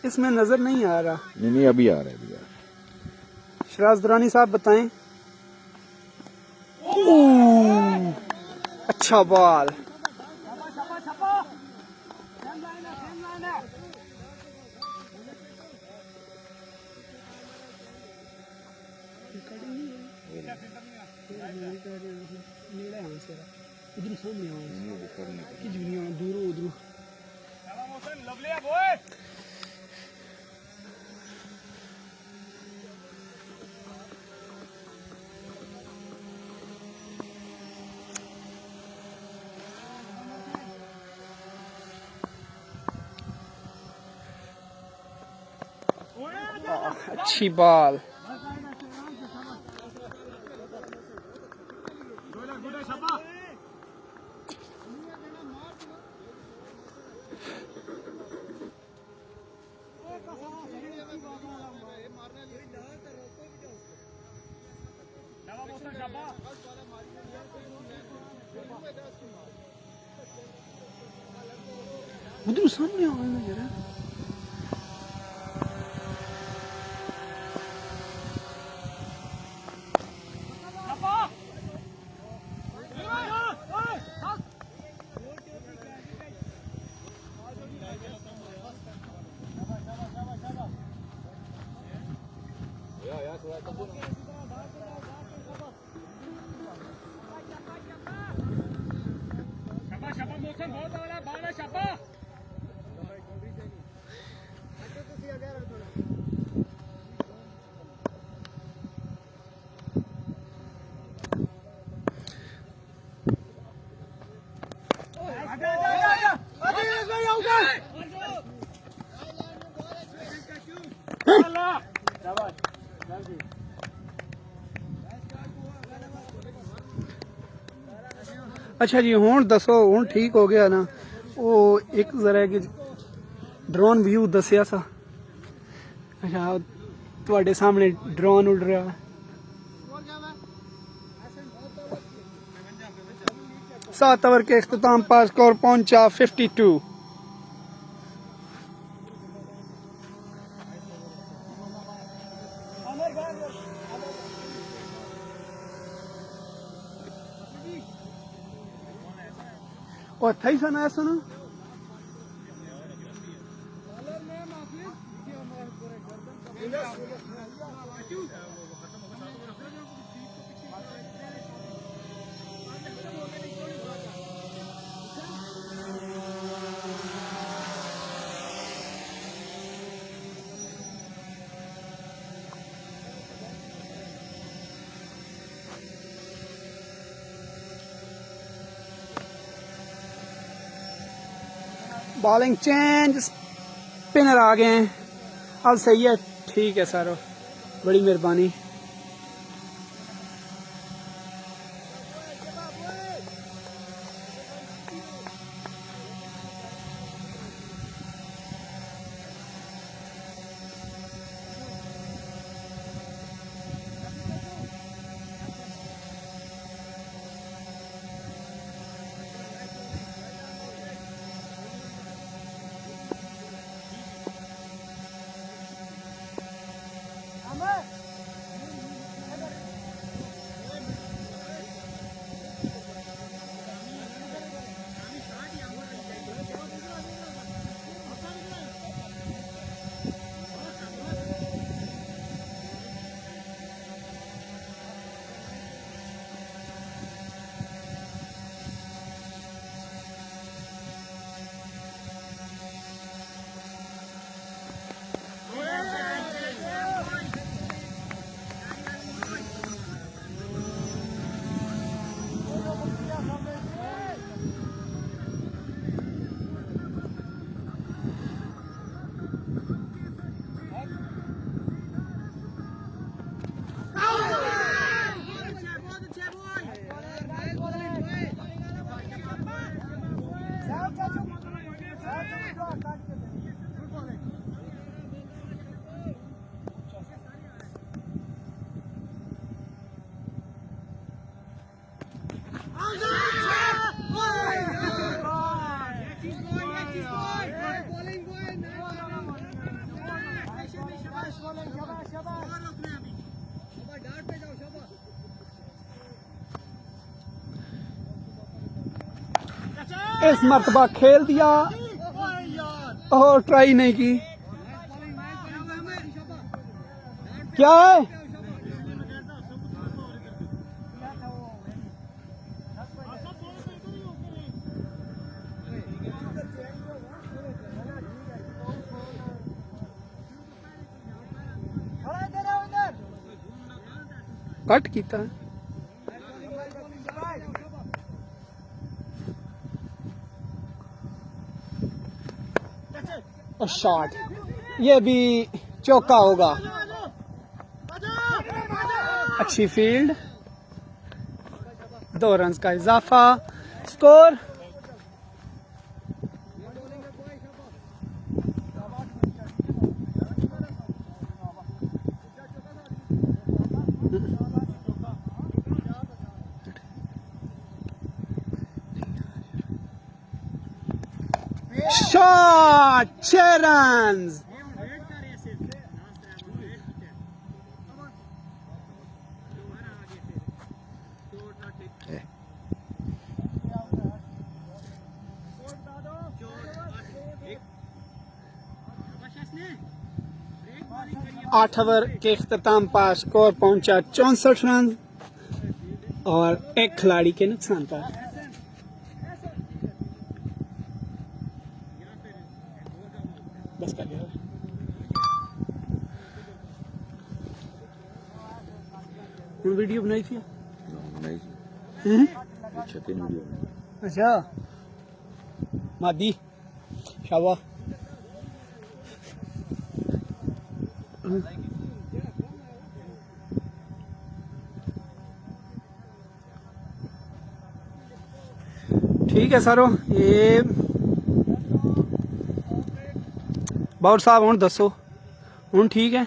इसमें नजर नहीं आ रहा। नहीं अभी आ रहा है अभी आ रहा है। शराज दुरानी साहब बताएं। ओह, अच्छा बॉल। उधर सामने दूर उधर अच्छी बॉल। उधर सामने आना जरा। अच्छा जी हुण दसो हुण ठीक हो गया ना। वो एक जरा कि ड्रोन व्यू दसिया सा। अच्छा तुहाडे सामने ड्रोन उड़ रहा है। 7 ओवर के इख्तिताम पर स्कोर पहुंचा 52। और थई सुना सुनो बॉलिंग चेंज, स्पिनर आ गए हैं। अब सही है, ठीक है सर, बड़ी मेहरबानी। इस मरतबा खेल दिया और ट्राई नहीं की। क्या है? कट किया और शॉट, ये भी चौका होगा। अच्छी फील्ड, 2 रन का इजाफा। Score shot, 6 run. आठ ओवर के इख्तिताम पर स्कोर पहुंचा 64 रन और एक खिलाड़ी के नुकसान पर। बस कर गया। वीडियो बनाई थी? नहीं हम्म? अच्छा, 3 वीडियो। अच्छा, मादी शाबा। ठीक है सरो, ये बाउर साहब हूँ दसो, हूँ ठीक है?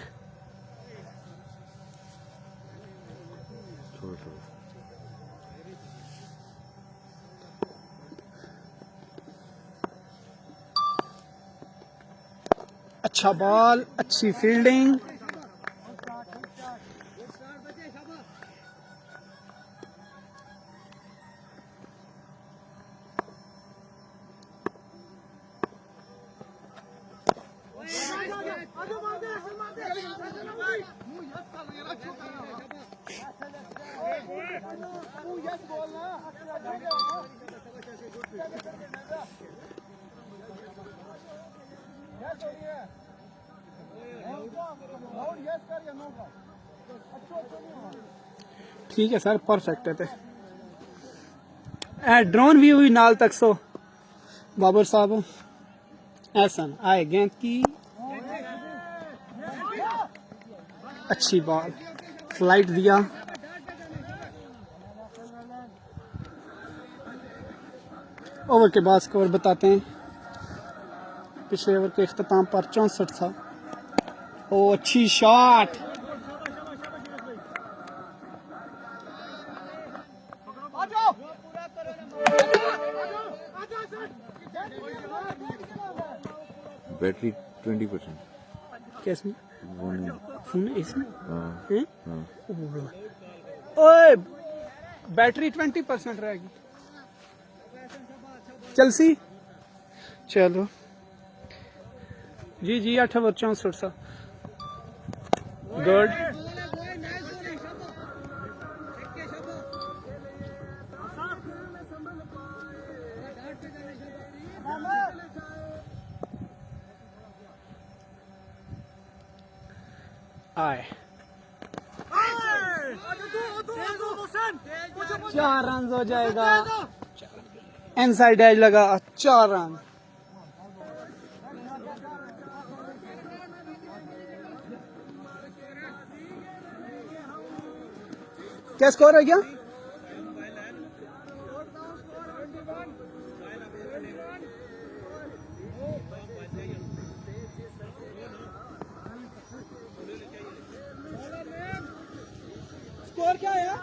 अच्छा बॉल, अच्छी फील्डिंग। ठीक है सर, परफेक्ट है। ड्रोन भी हुई नाल तक सो बाबर साहब ऐसा आए गेंद की अच्छी बॉल, फ्लाइट दिया। ओवर के बाद स्कोर बताते हैं। पिछले ओवर के इख्तिताम पर 64 था। ओ अच्छी शॉट, बैटरी 20%। कैसे वो नहीं। फोन इसमें हाँ हैं? हाँ। ओए बैटरी 20% रहेगी। चलसी चलो जी जी 8 ओवर 64 सा गुड। आए 4 रन हो जाएगा। इनसाइड एज लगा 4 रन। क्या स्कोर है क्या? स्कोर क्या है?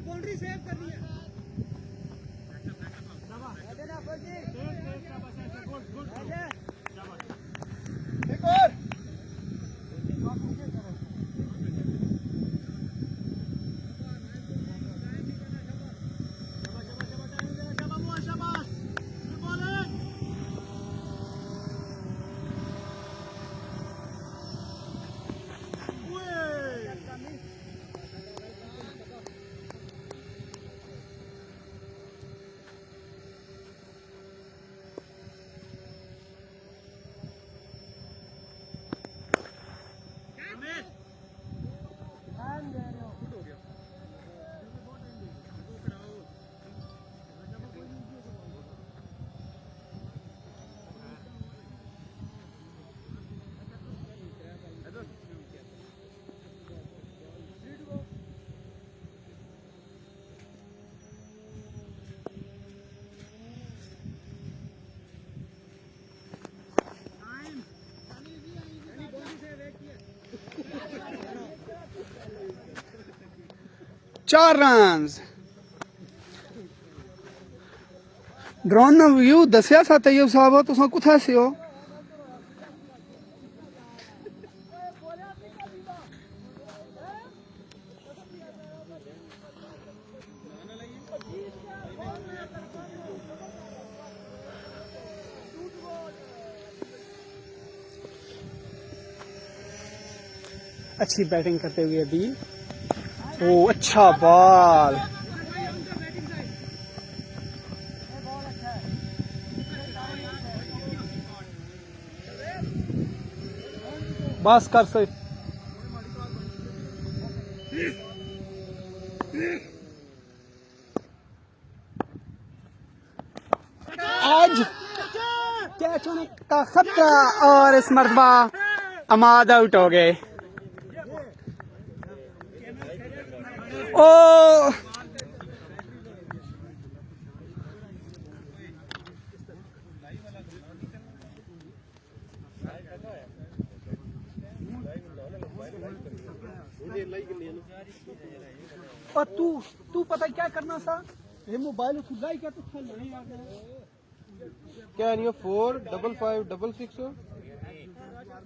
बाउंड्री सेव करनी है। एक और चार रन ड्रोन ना व्यू दसिया सा तैयब साहब तुसा कुत्थै से हो अच्छी बैटिंग करते हुए अदील ओ अच्छा बॉल बस कर से आज कैच होने का खतरा और इस मरतबा अमाद आउट हो गए ओ और तू पता क्या करना सा ये मोबाइल खुदा क्या तू खेल नहीं आ गया क्या नहीं 45566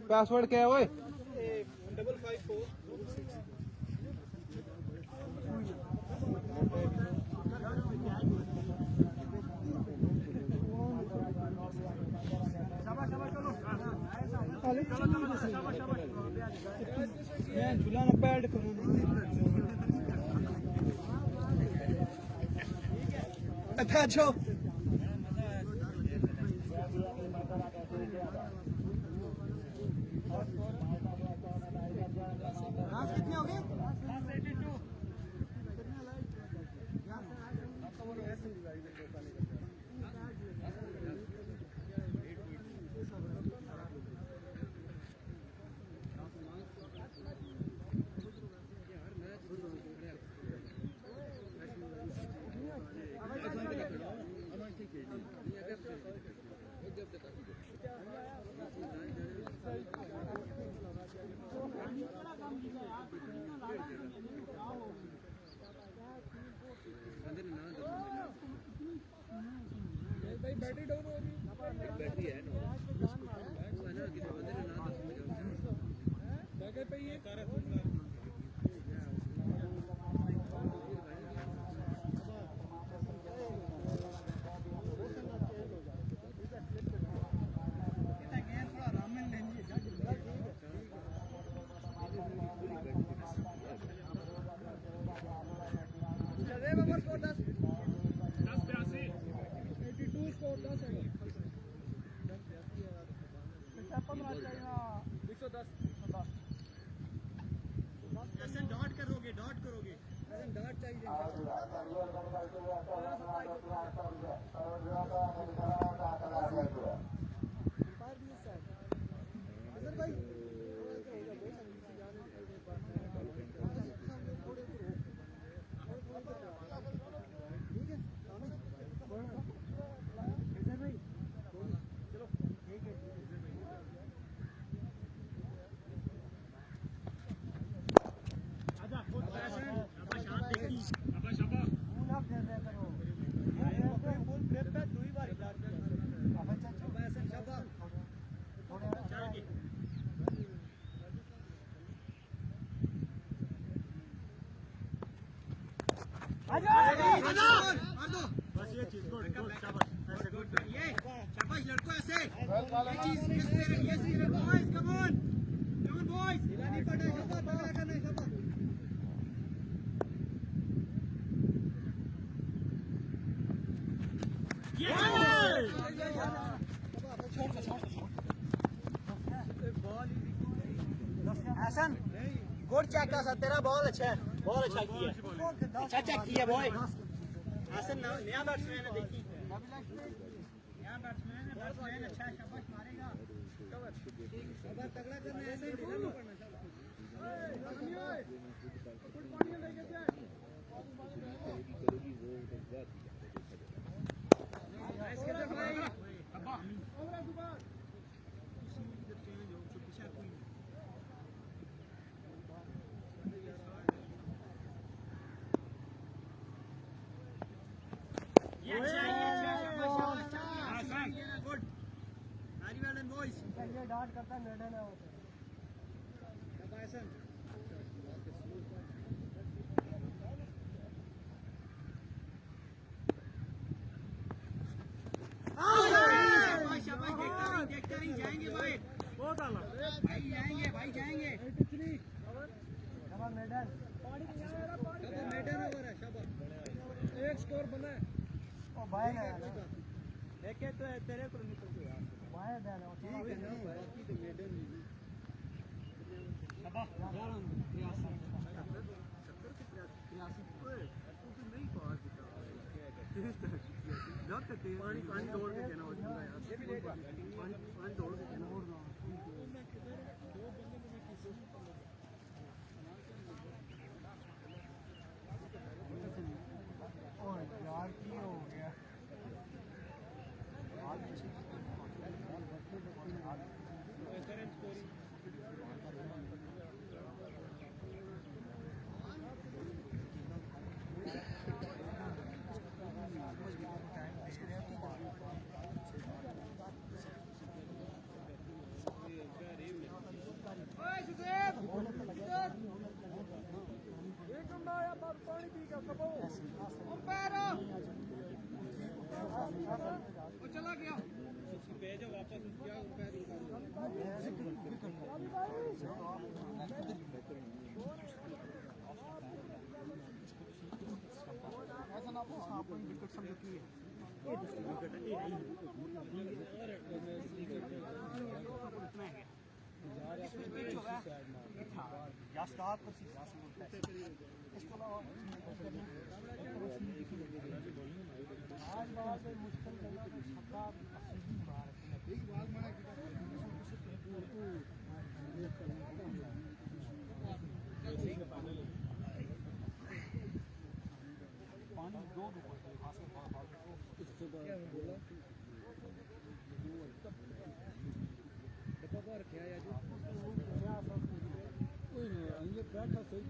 पासवर्ड क्या है ओए 554 मैं झुलाना पैड करूँ अच्छा कितने हो गए बैटरी डाउन हो गई बैटरी है बैकअप पे ये बस ये चीज गुड गुड शाबाश ऐसे गुड ये शाबाश लड़कों ऐसे ये चीज ये spirit boys come on boys हिला नहीं पड़ना शाबाश तगड़ा करना है शाबाश हसन गुड चेक कर तेरा बॉल अच्छा है बहुत अच्छा किया अच्छा चेक किया बॉय हसन नया बैट्समैन है देखी नया बैट्समैन है बैट्समैन अच्छा है शाबाश मारेगा शाबाश तगड़ा करना है ऐसे ही ढीला नहीं पड़ना डांट करता है मैडम है देखता नहीं जाएंगे भाई बहुत आला भाई जाएंगे मैडम मैडम ओवर है शाबाश एक स्कोर बना है ओ भाई ना देखे तो तेरे को निकल गया भाई देना ठीक है ना बाकी तो मैडम शाबाश 83 नहीं पास जब तक पानी दौड़ के देना होता है पानी दौड़ के देना और यार की हो गया चला गया भेजो वापस क्या ऐसा ना आपको विकेट समझती है आज बहुत मुश्किल पानी दो क्या ये बैठा सही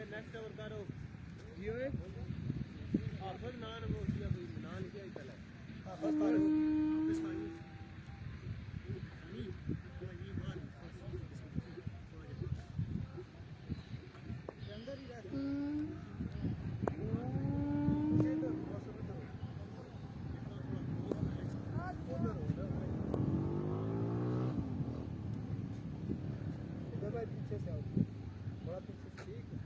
नेक्स्ट ओवर करो जियो आप नान वो किया कोई नान किया चला बस पानी अंदर ही रहता पीछे से आओ थोड़ा पीछे ठीक है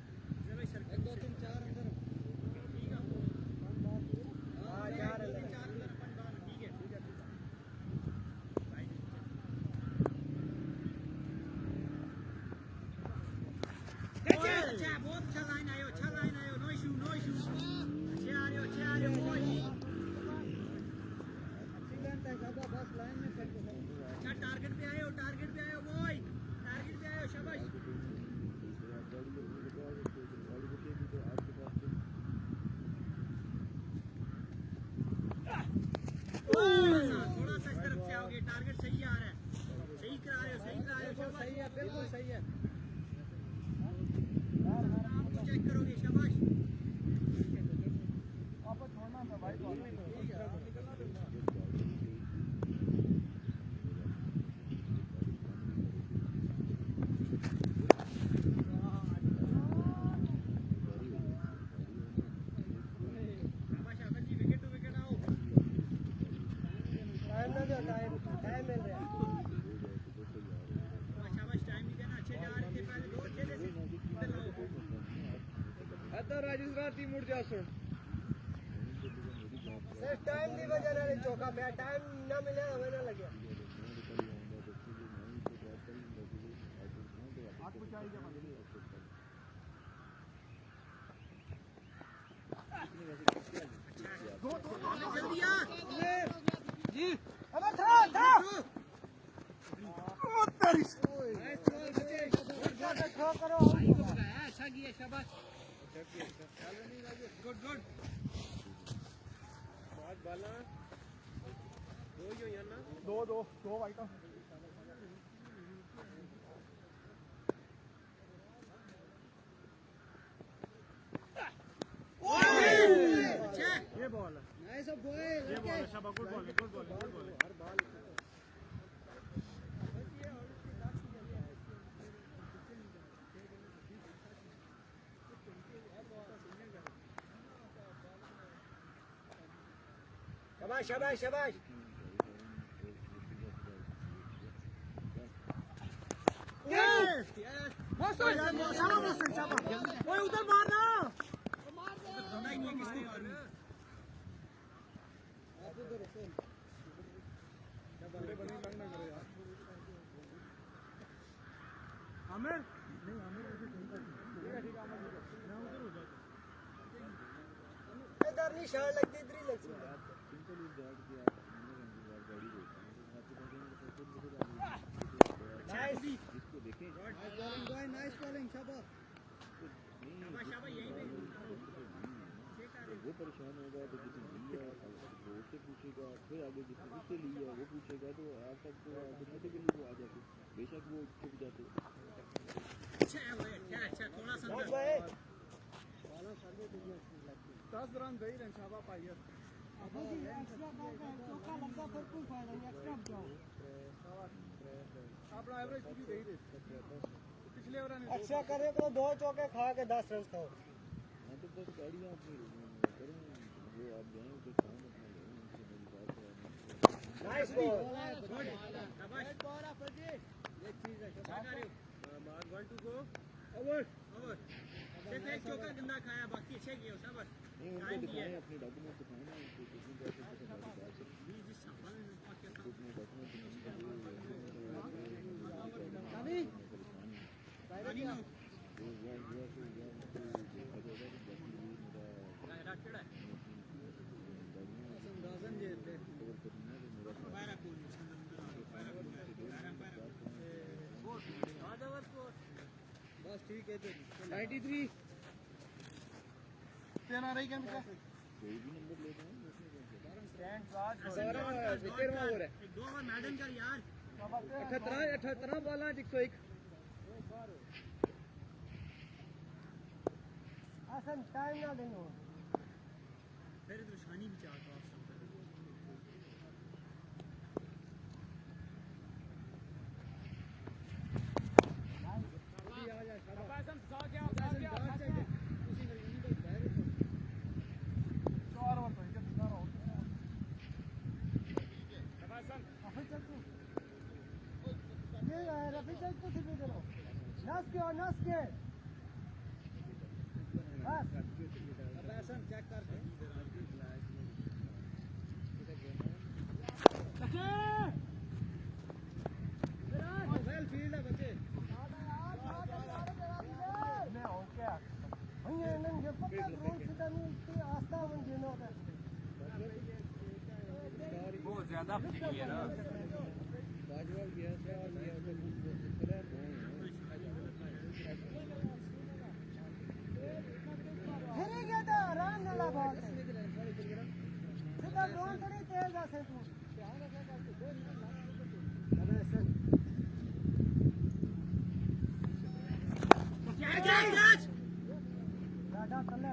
राजस्थान मुड़ जा सुन सर टाइम दी वजह नाल चौका मैं टाइम ना मिले हमें ना लगे जी अबे था ओ तेरी थ्रो करो अच्छा किया शाबाश गुड पांच बाला दो ही हो यार ना दो वाइट ये बॉल नाइस बॉय ये बॉल शाबाश गुड बॉल हर बॉल शाबाश ओए उधर मारना आमिर इधर नहीं शान लगती इधर ही लगती नाइस बॉलिंग शाबाश वो परेशान होगा तो किसी लिया वो उससे पूछेगा फिर आगे जिसने उससे लिया वो पूछेगा तो आप तक तो ऑटोमेटिकली वो आ जाते बेशक वो छुप जाते अच्छा थोड़ा सा 10 रन गई रन शाबाश पाइए अपना एवरेज भी गई रे पिछले ओवर ने अच्छा करे तो 2 चौके खा के 10 रन खाओ हाँ तो बस गाड़ियाँ अपनी करें वो आप जाएँ तो काम अपना लें उनसे मेरी बात है नाइस बॉल शाबाश बॉल अपर जी ये चीज है क्या कर रहे हो बार 1 टू गो ओवर सिर्फ एक चौका गंदा खाया बाकी अच्छे किए शाबाश नहीं उनको दिखाएं अपने डॉक्यूमेंट दिखाएं ना उनको कितनी पैसे से हमारी बात है कितने डॉक्यूमेंट बस ठीक है 93 तेना रही क्या बेटा कोई भी नंबर ले दें तेरहवां ओवर है 2 ओवर मैडम का यार 78 बॉल 101 आसन टाइम ना देनो मेरे तो शानी भी चाहता हूं नस के बस चेक करके वेल फील्ड है बच्चे मैं हो क्या भैया नंगे पक्का रोड सीधा नहीं आस्था बन देना होता बहुत ज्यादा फ्री है ना बाजवाल गया था और लिया फिर गया था आराम नाला बॉल सीधा ड्रोन थोड़ी तेज आसे तू दादा कल्ला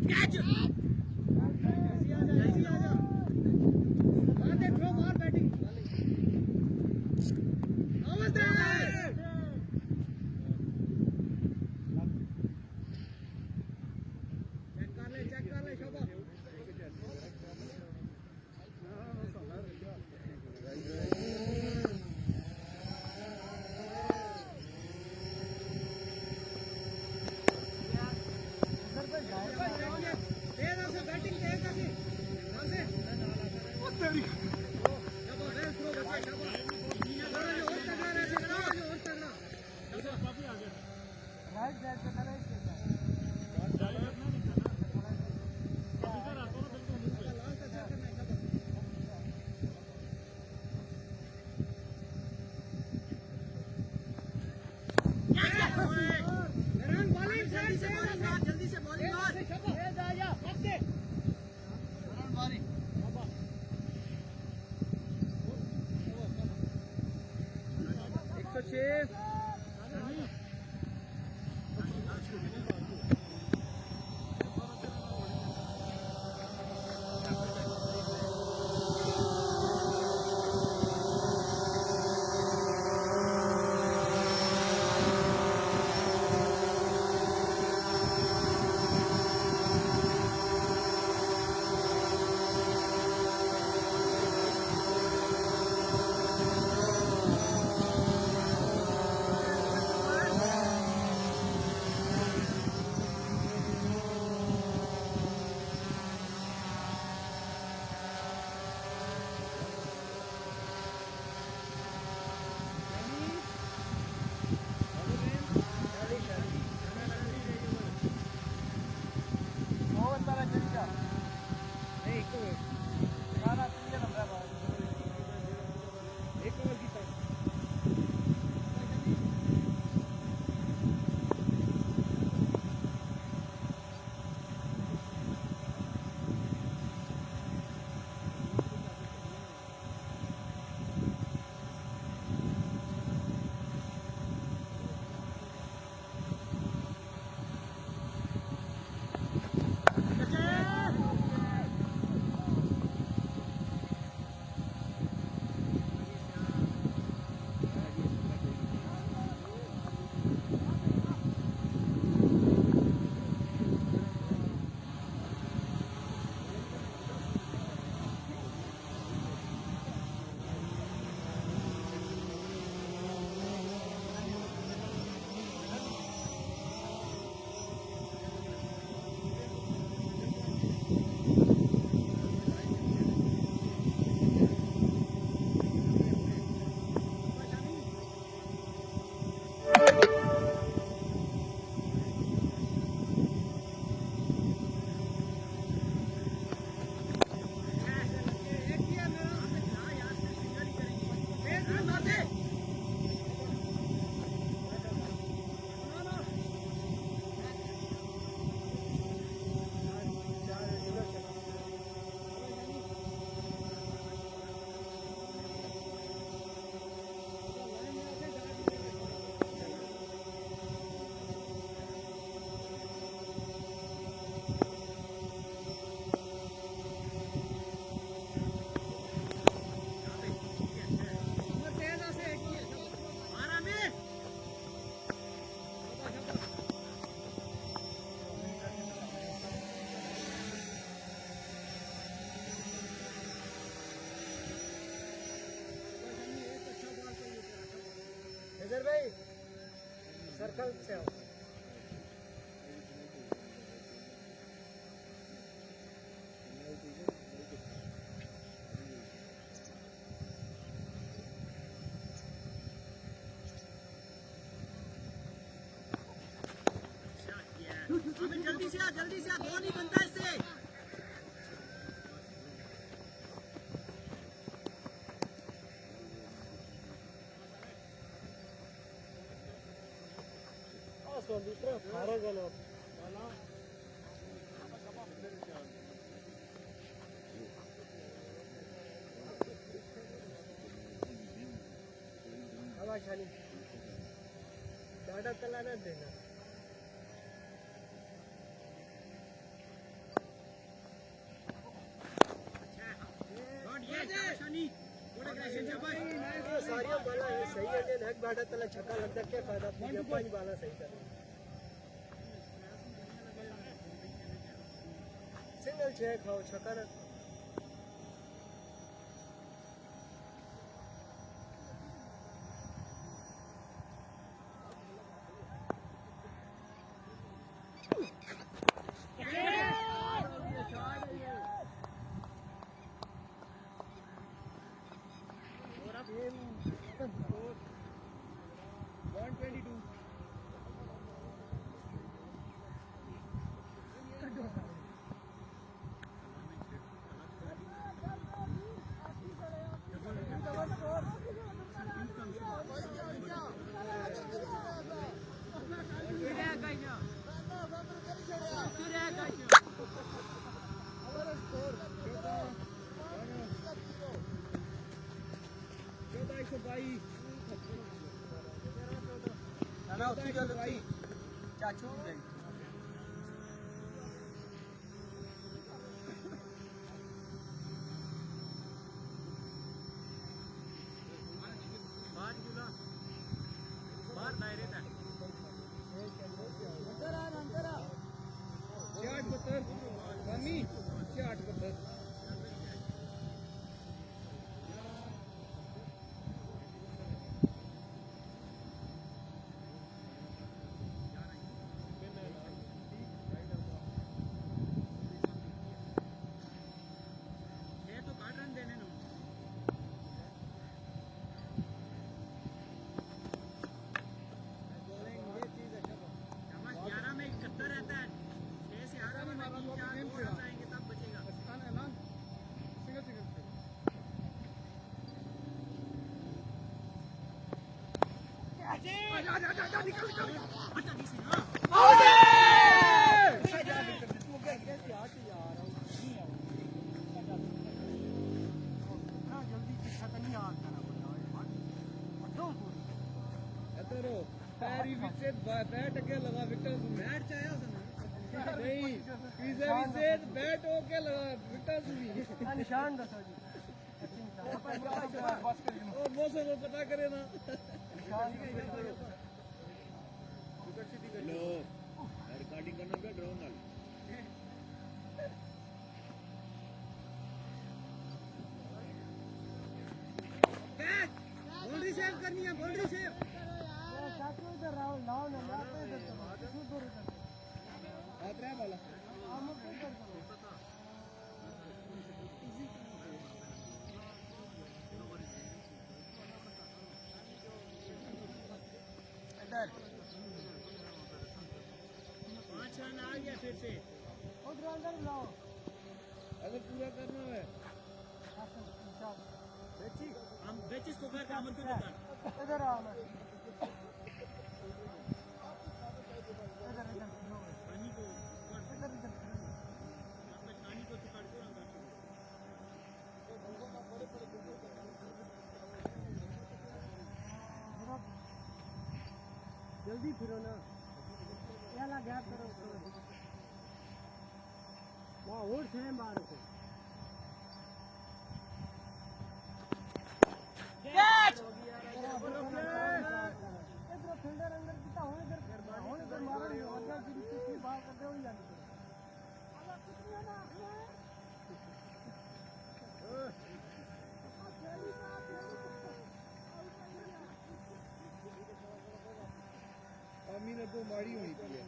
कैच जल्दी आ जा मार दे थ्रो मार बैटिंग आवाज दे चेक कर ले शोभा जल्दी से बॉलिंग मार 106 भाई सर्कल से आओ जल्दी से आ दो नहीं बनता इससे दूसरा खारा गलो हवा शानी डाटा तला न देना सारिया बाला है सही है लेकिन एक बैठा तले छक्का लगता क्या फायदा जब पांच बाला सही कर सिंगल छे खाओ छक्का ना ना उठी जो लुकी चाचू गई बाहर दायरे तक अंदर आ 68 मम्मी 68 पैरी विकेट बैट के लगा विकेट बैट चाहिए नहीं पीछे विकेट बैट ओके लगा विकेट भी निशान दसो जी ओ मौसम को पता करे ना लो रिकॉर्डिंग करना पे ड्रोन वाली बैट बाउंड्री सेव करनी है बाउंड्री सेव इधर राव लाओ ना लाते इधर तो दूर इधर आतरा वाला हम ऊपर कर दो इधर 5 रन आ गया फिर से उधर अंदर लाओ अगर पूरा करना है बेची हम बेचिस को कर काम को दुकान इधर आओ ना जल्दी फिरो ना याला गैप करो वहाँ और सेम बार को कैच इधर फील्डर अंदर कितना होने इधर मारो वरना किसी बाहर कर दे हो जाने अमीर को मारी होनी चाहिए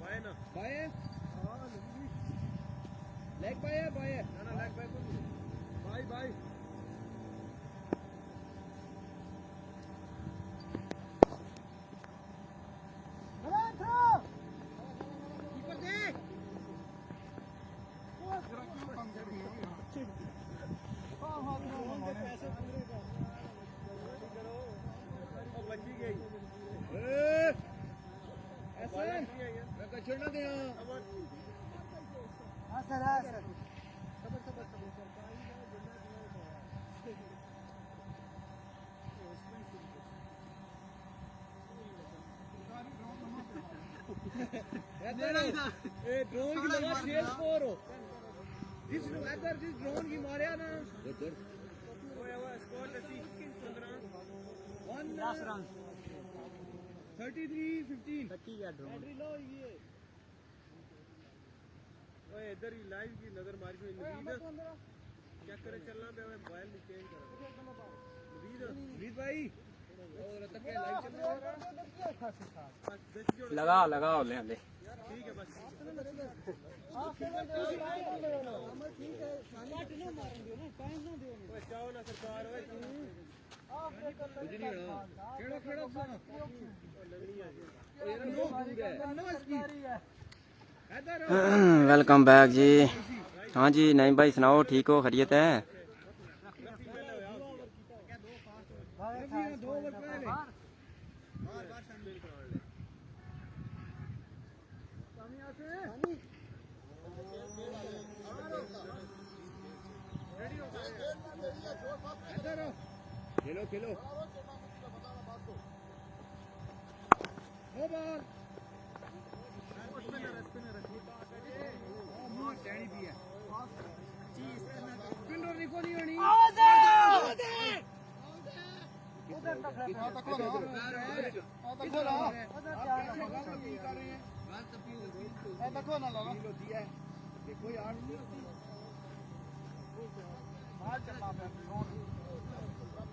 मैं बाय लेग बाय बाय ना लेग बाय बाय बाय छोड़ना दे हाँ सर हाँ सर ए ड्रोन की लगा 6 स्कोर हो जिस अगर जिस ड्रोन की मारे ना ओए ओए स्कोर जैसी 10 रन 33-15 कच्ची गया ड्रोन लो ये ओए इधर ही लाइव की नजर मारी कोई नवीद क्या करे चलना पे मोबाइल में चेंज करो नवीद भाई और तक लाइव चल रहा है लगाओ ले ले ठीक है बस जाओ ना सरकार वेलकम बैक जी। हाँ जी नहीं भाई सुनाओ ठीक हो खैरियत है। खेलो खेलो देखो ना लगा देखो यार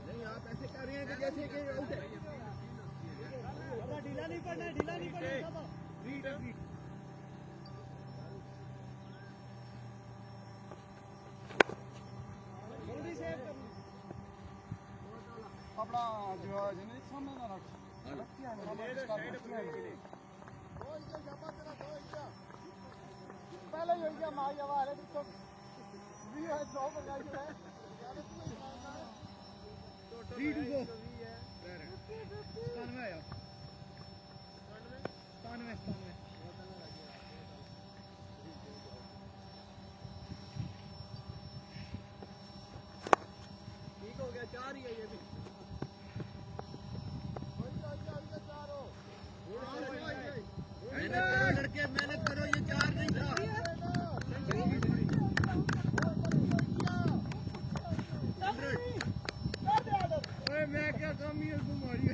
नहीं आप ऐसे कर रहे हैं कि जैसे कि आउट है ढीला नहीं पड़ना अपना जो है सामने ना रख पहले ही हो गया माई आवाज है तो भी है 100 बजाई है 3 2 गो 97 यार 97 ठीक हो गया 4 ही है ये भी लड़के मेहनत करो ये 4 नहीं था मैं क्या कमी है तुम्हारी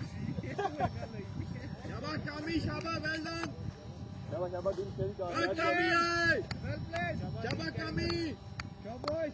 शाबाश कामी शाबाश वेल डन शाबाश दिन खेल का कामी है वेल प्लेड शाबाश कामी शाबाश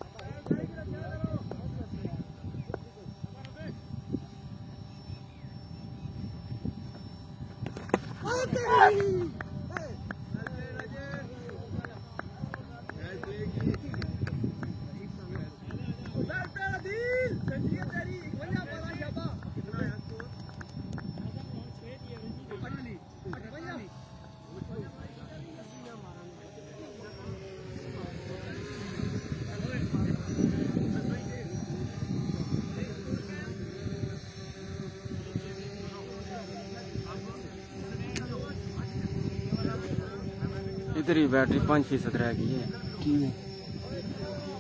इधर ही बैटरी 5-6 रह गई है।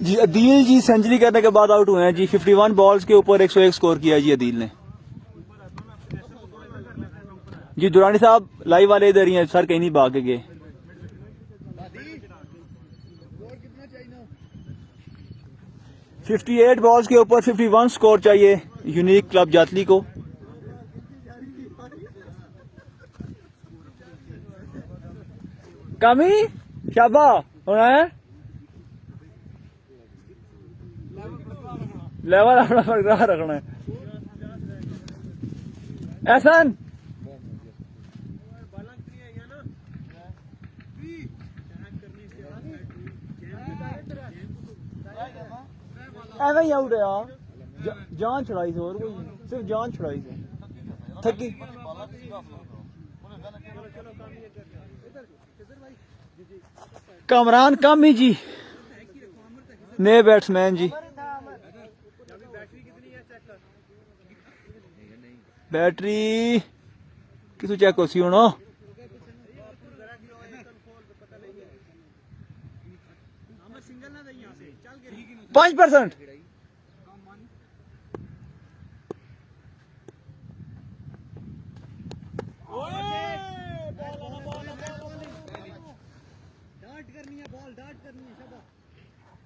जी अदील जी सेंचुरी करने के बाद आउट हुए हैं जी। 51 बॉल्स के ऊपर 101 स्कोर किया जी अदील ने। जी दुरानी साहब लाइव वाले इधर ही हैं सर, कहीं नहीं भाग के गए। 58 बॉल्स के ऊपर 51 स्कोर चाहिए यूनिक क्लब जातली को। कमी शाबा होना है लेवल अपना बरकरार रखना है। एहसान एवं ही आउट है यार, जान छुड़ाई से और कोई सिर्फ जान छुड़ाई से थकी। कमरान कामी जी नए बैट्समैन जी। बैटरी किसू चेक हो सी होना 5%।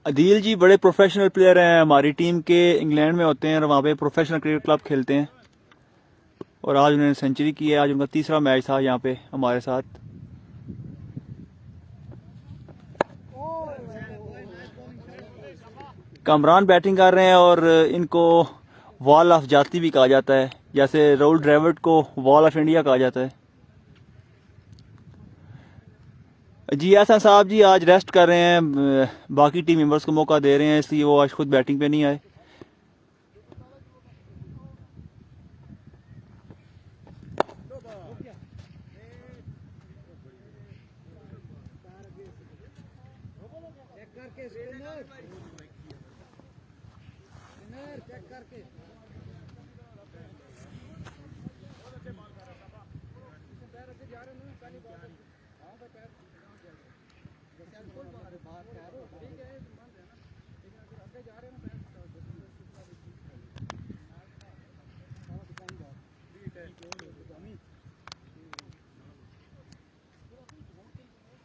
अदील जी बड़े प्रोफेशनल प्लेयर हैं, हमारी टीम के इंग्लैंड में होते हैं और वहाँ पे प्रोफेशनल क्रिकेट क्लब खेलते हैं और आज उन्होंने सेंचुरी की है। आज उनका तीसरा मैच था यहाँ पे हमारे साथ। कामरान बैटिंग कर रहे हैं और इनको वॉल ऑफ जाती भी कहा जाता है, जैसे राहुल द्रविड़ को वॉल ऑफ इंडिया कहा जाता है। जी एहसन साहब जी आज रेस्ट कर रहे हैं, बाकी टीम मेंबर्स को मौका दे रहे हैं, इसलिए वो आज खुद बैटिंग पे नहीं आए।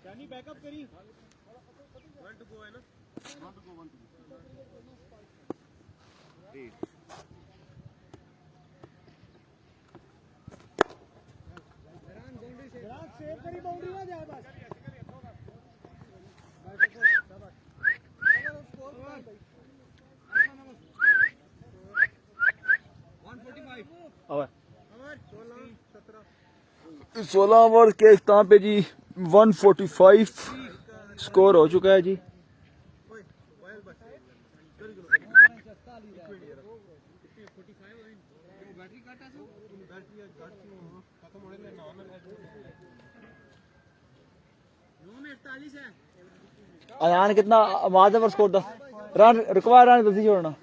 यानी बैकअप करी 1 to go है ना 1 to go सेव करी बाउंड्री आ जाए बस 16 ओवर के इख्ताम पे जी 145 स्कोर हो चुका है जी। अयान कितना माद पर स्कोर 10 रन रिक्वायर रन दसी छोड़ना।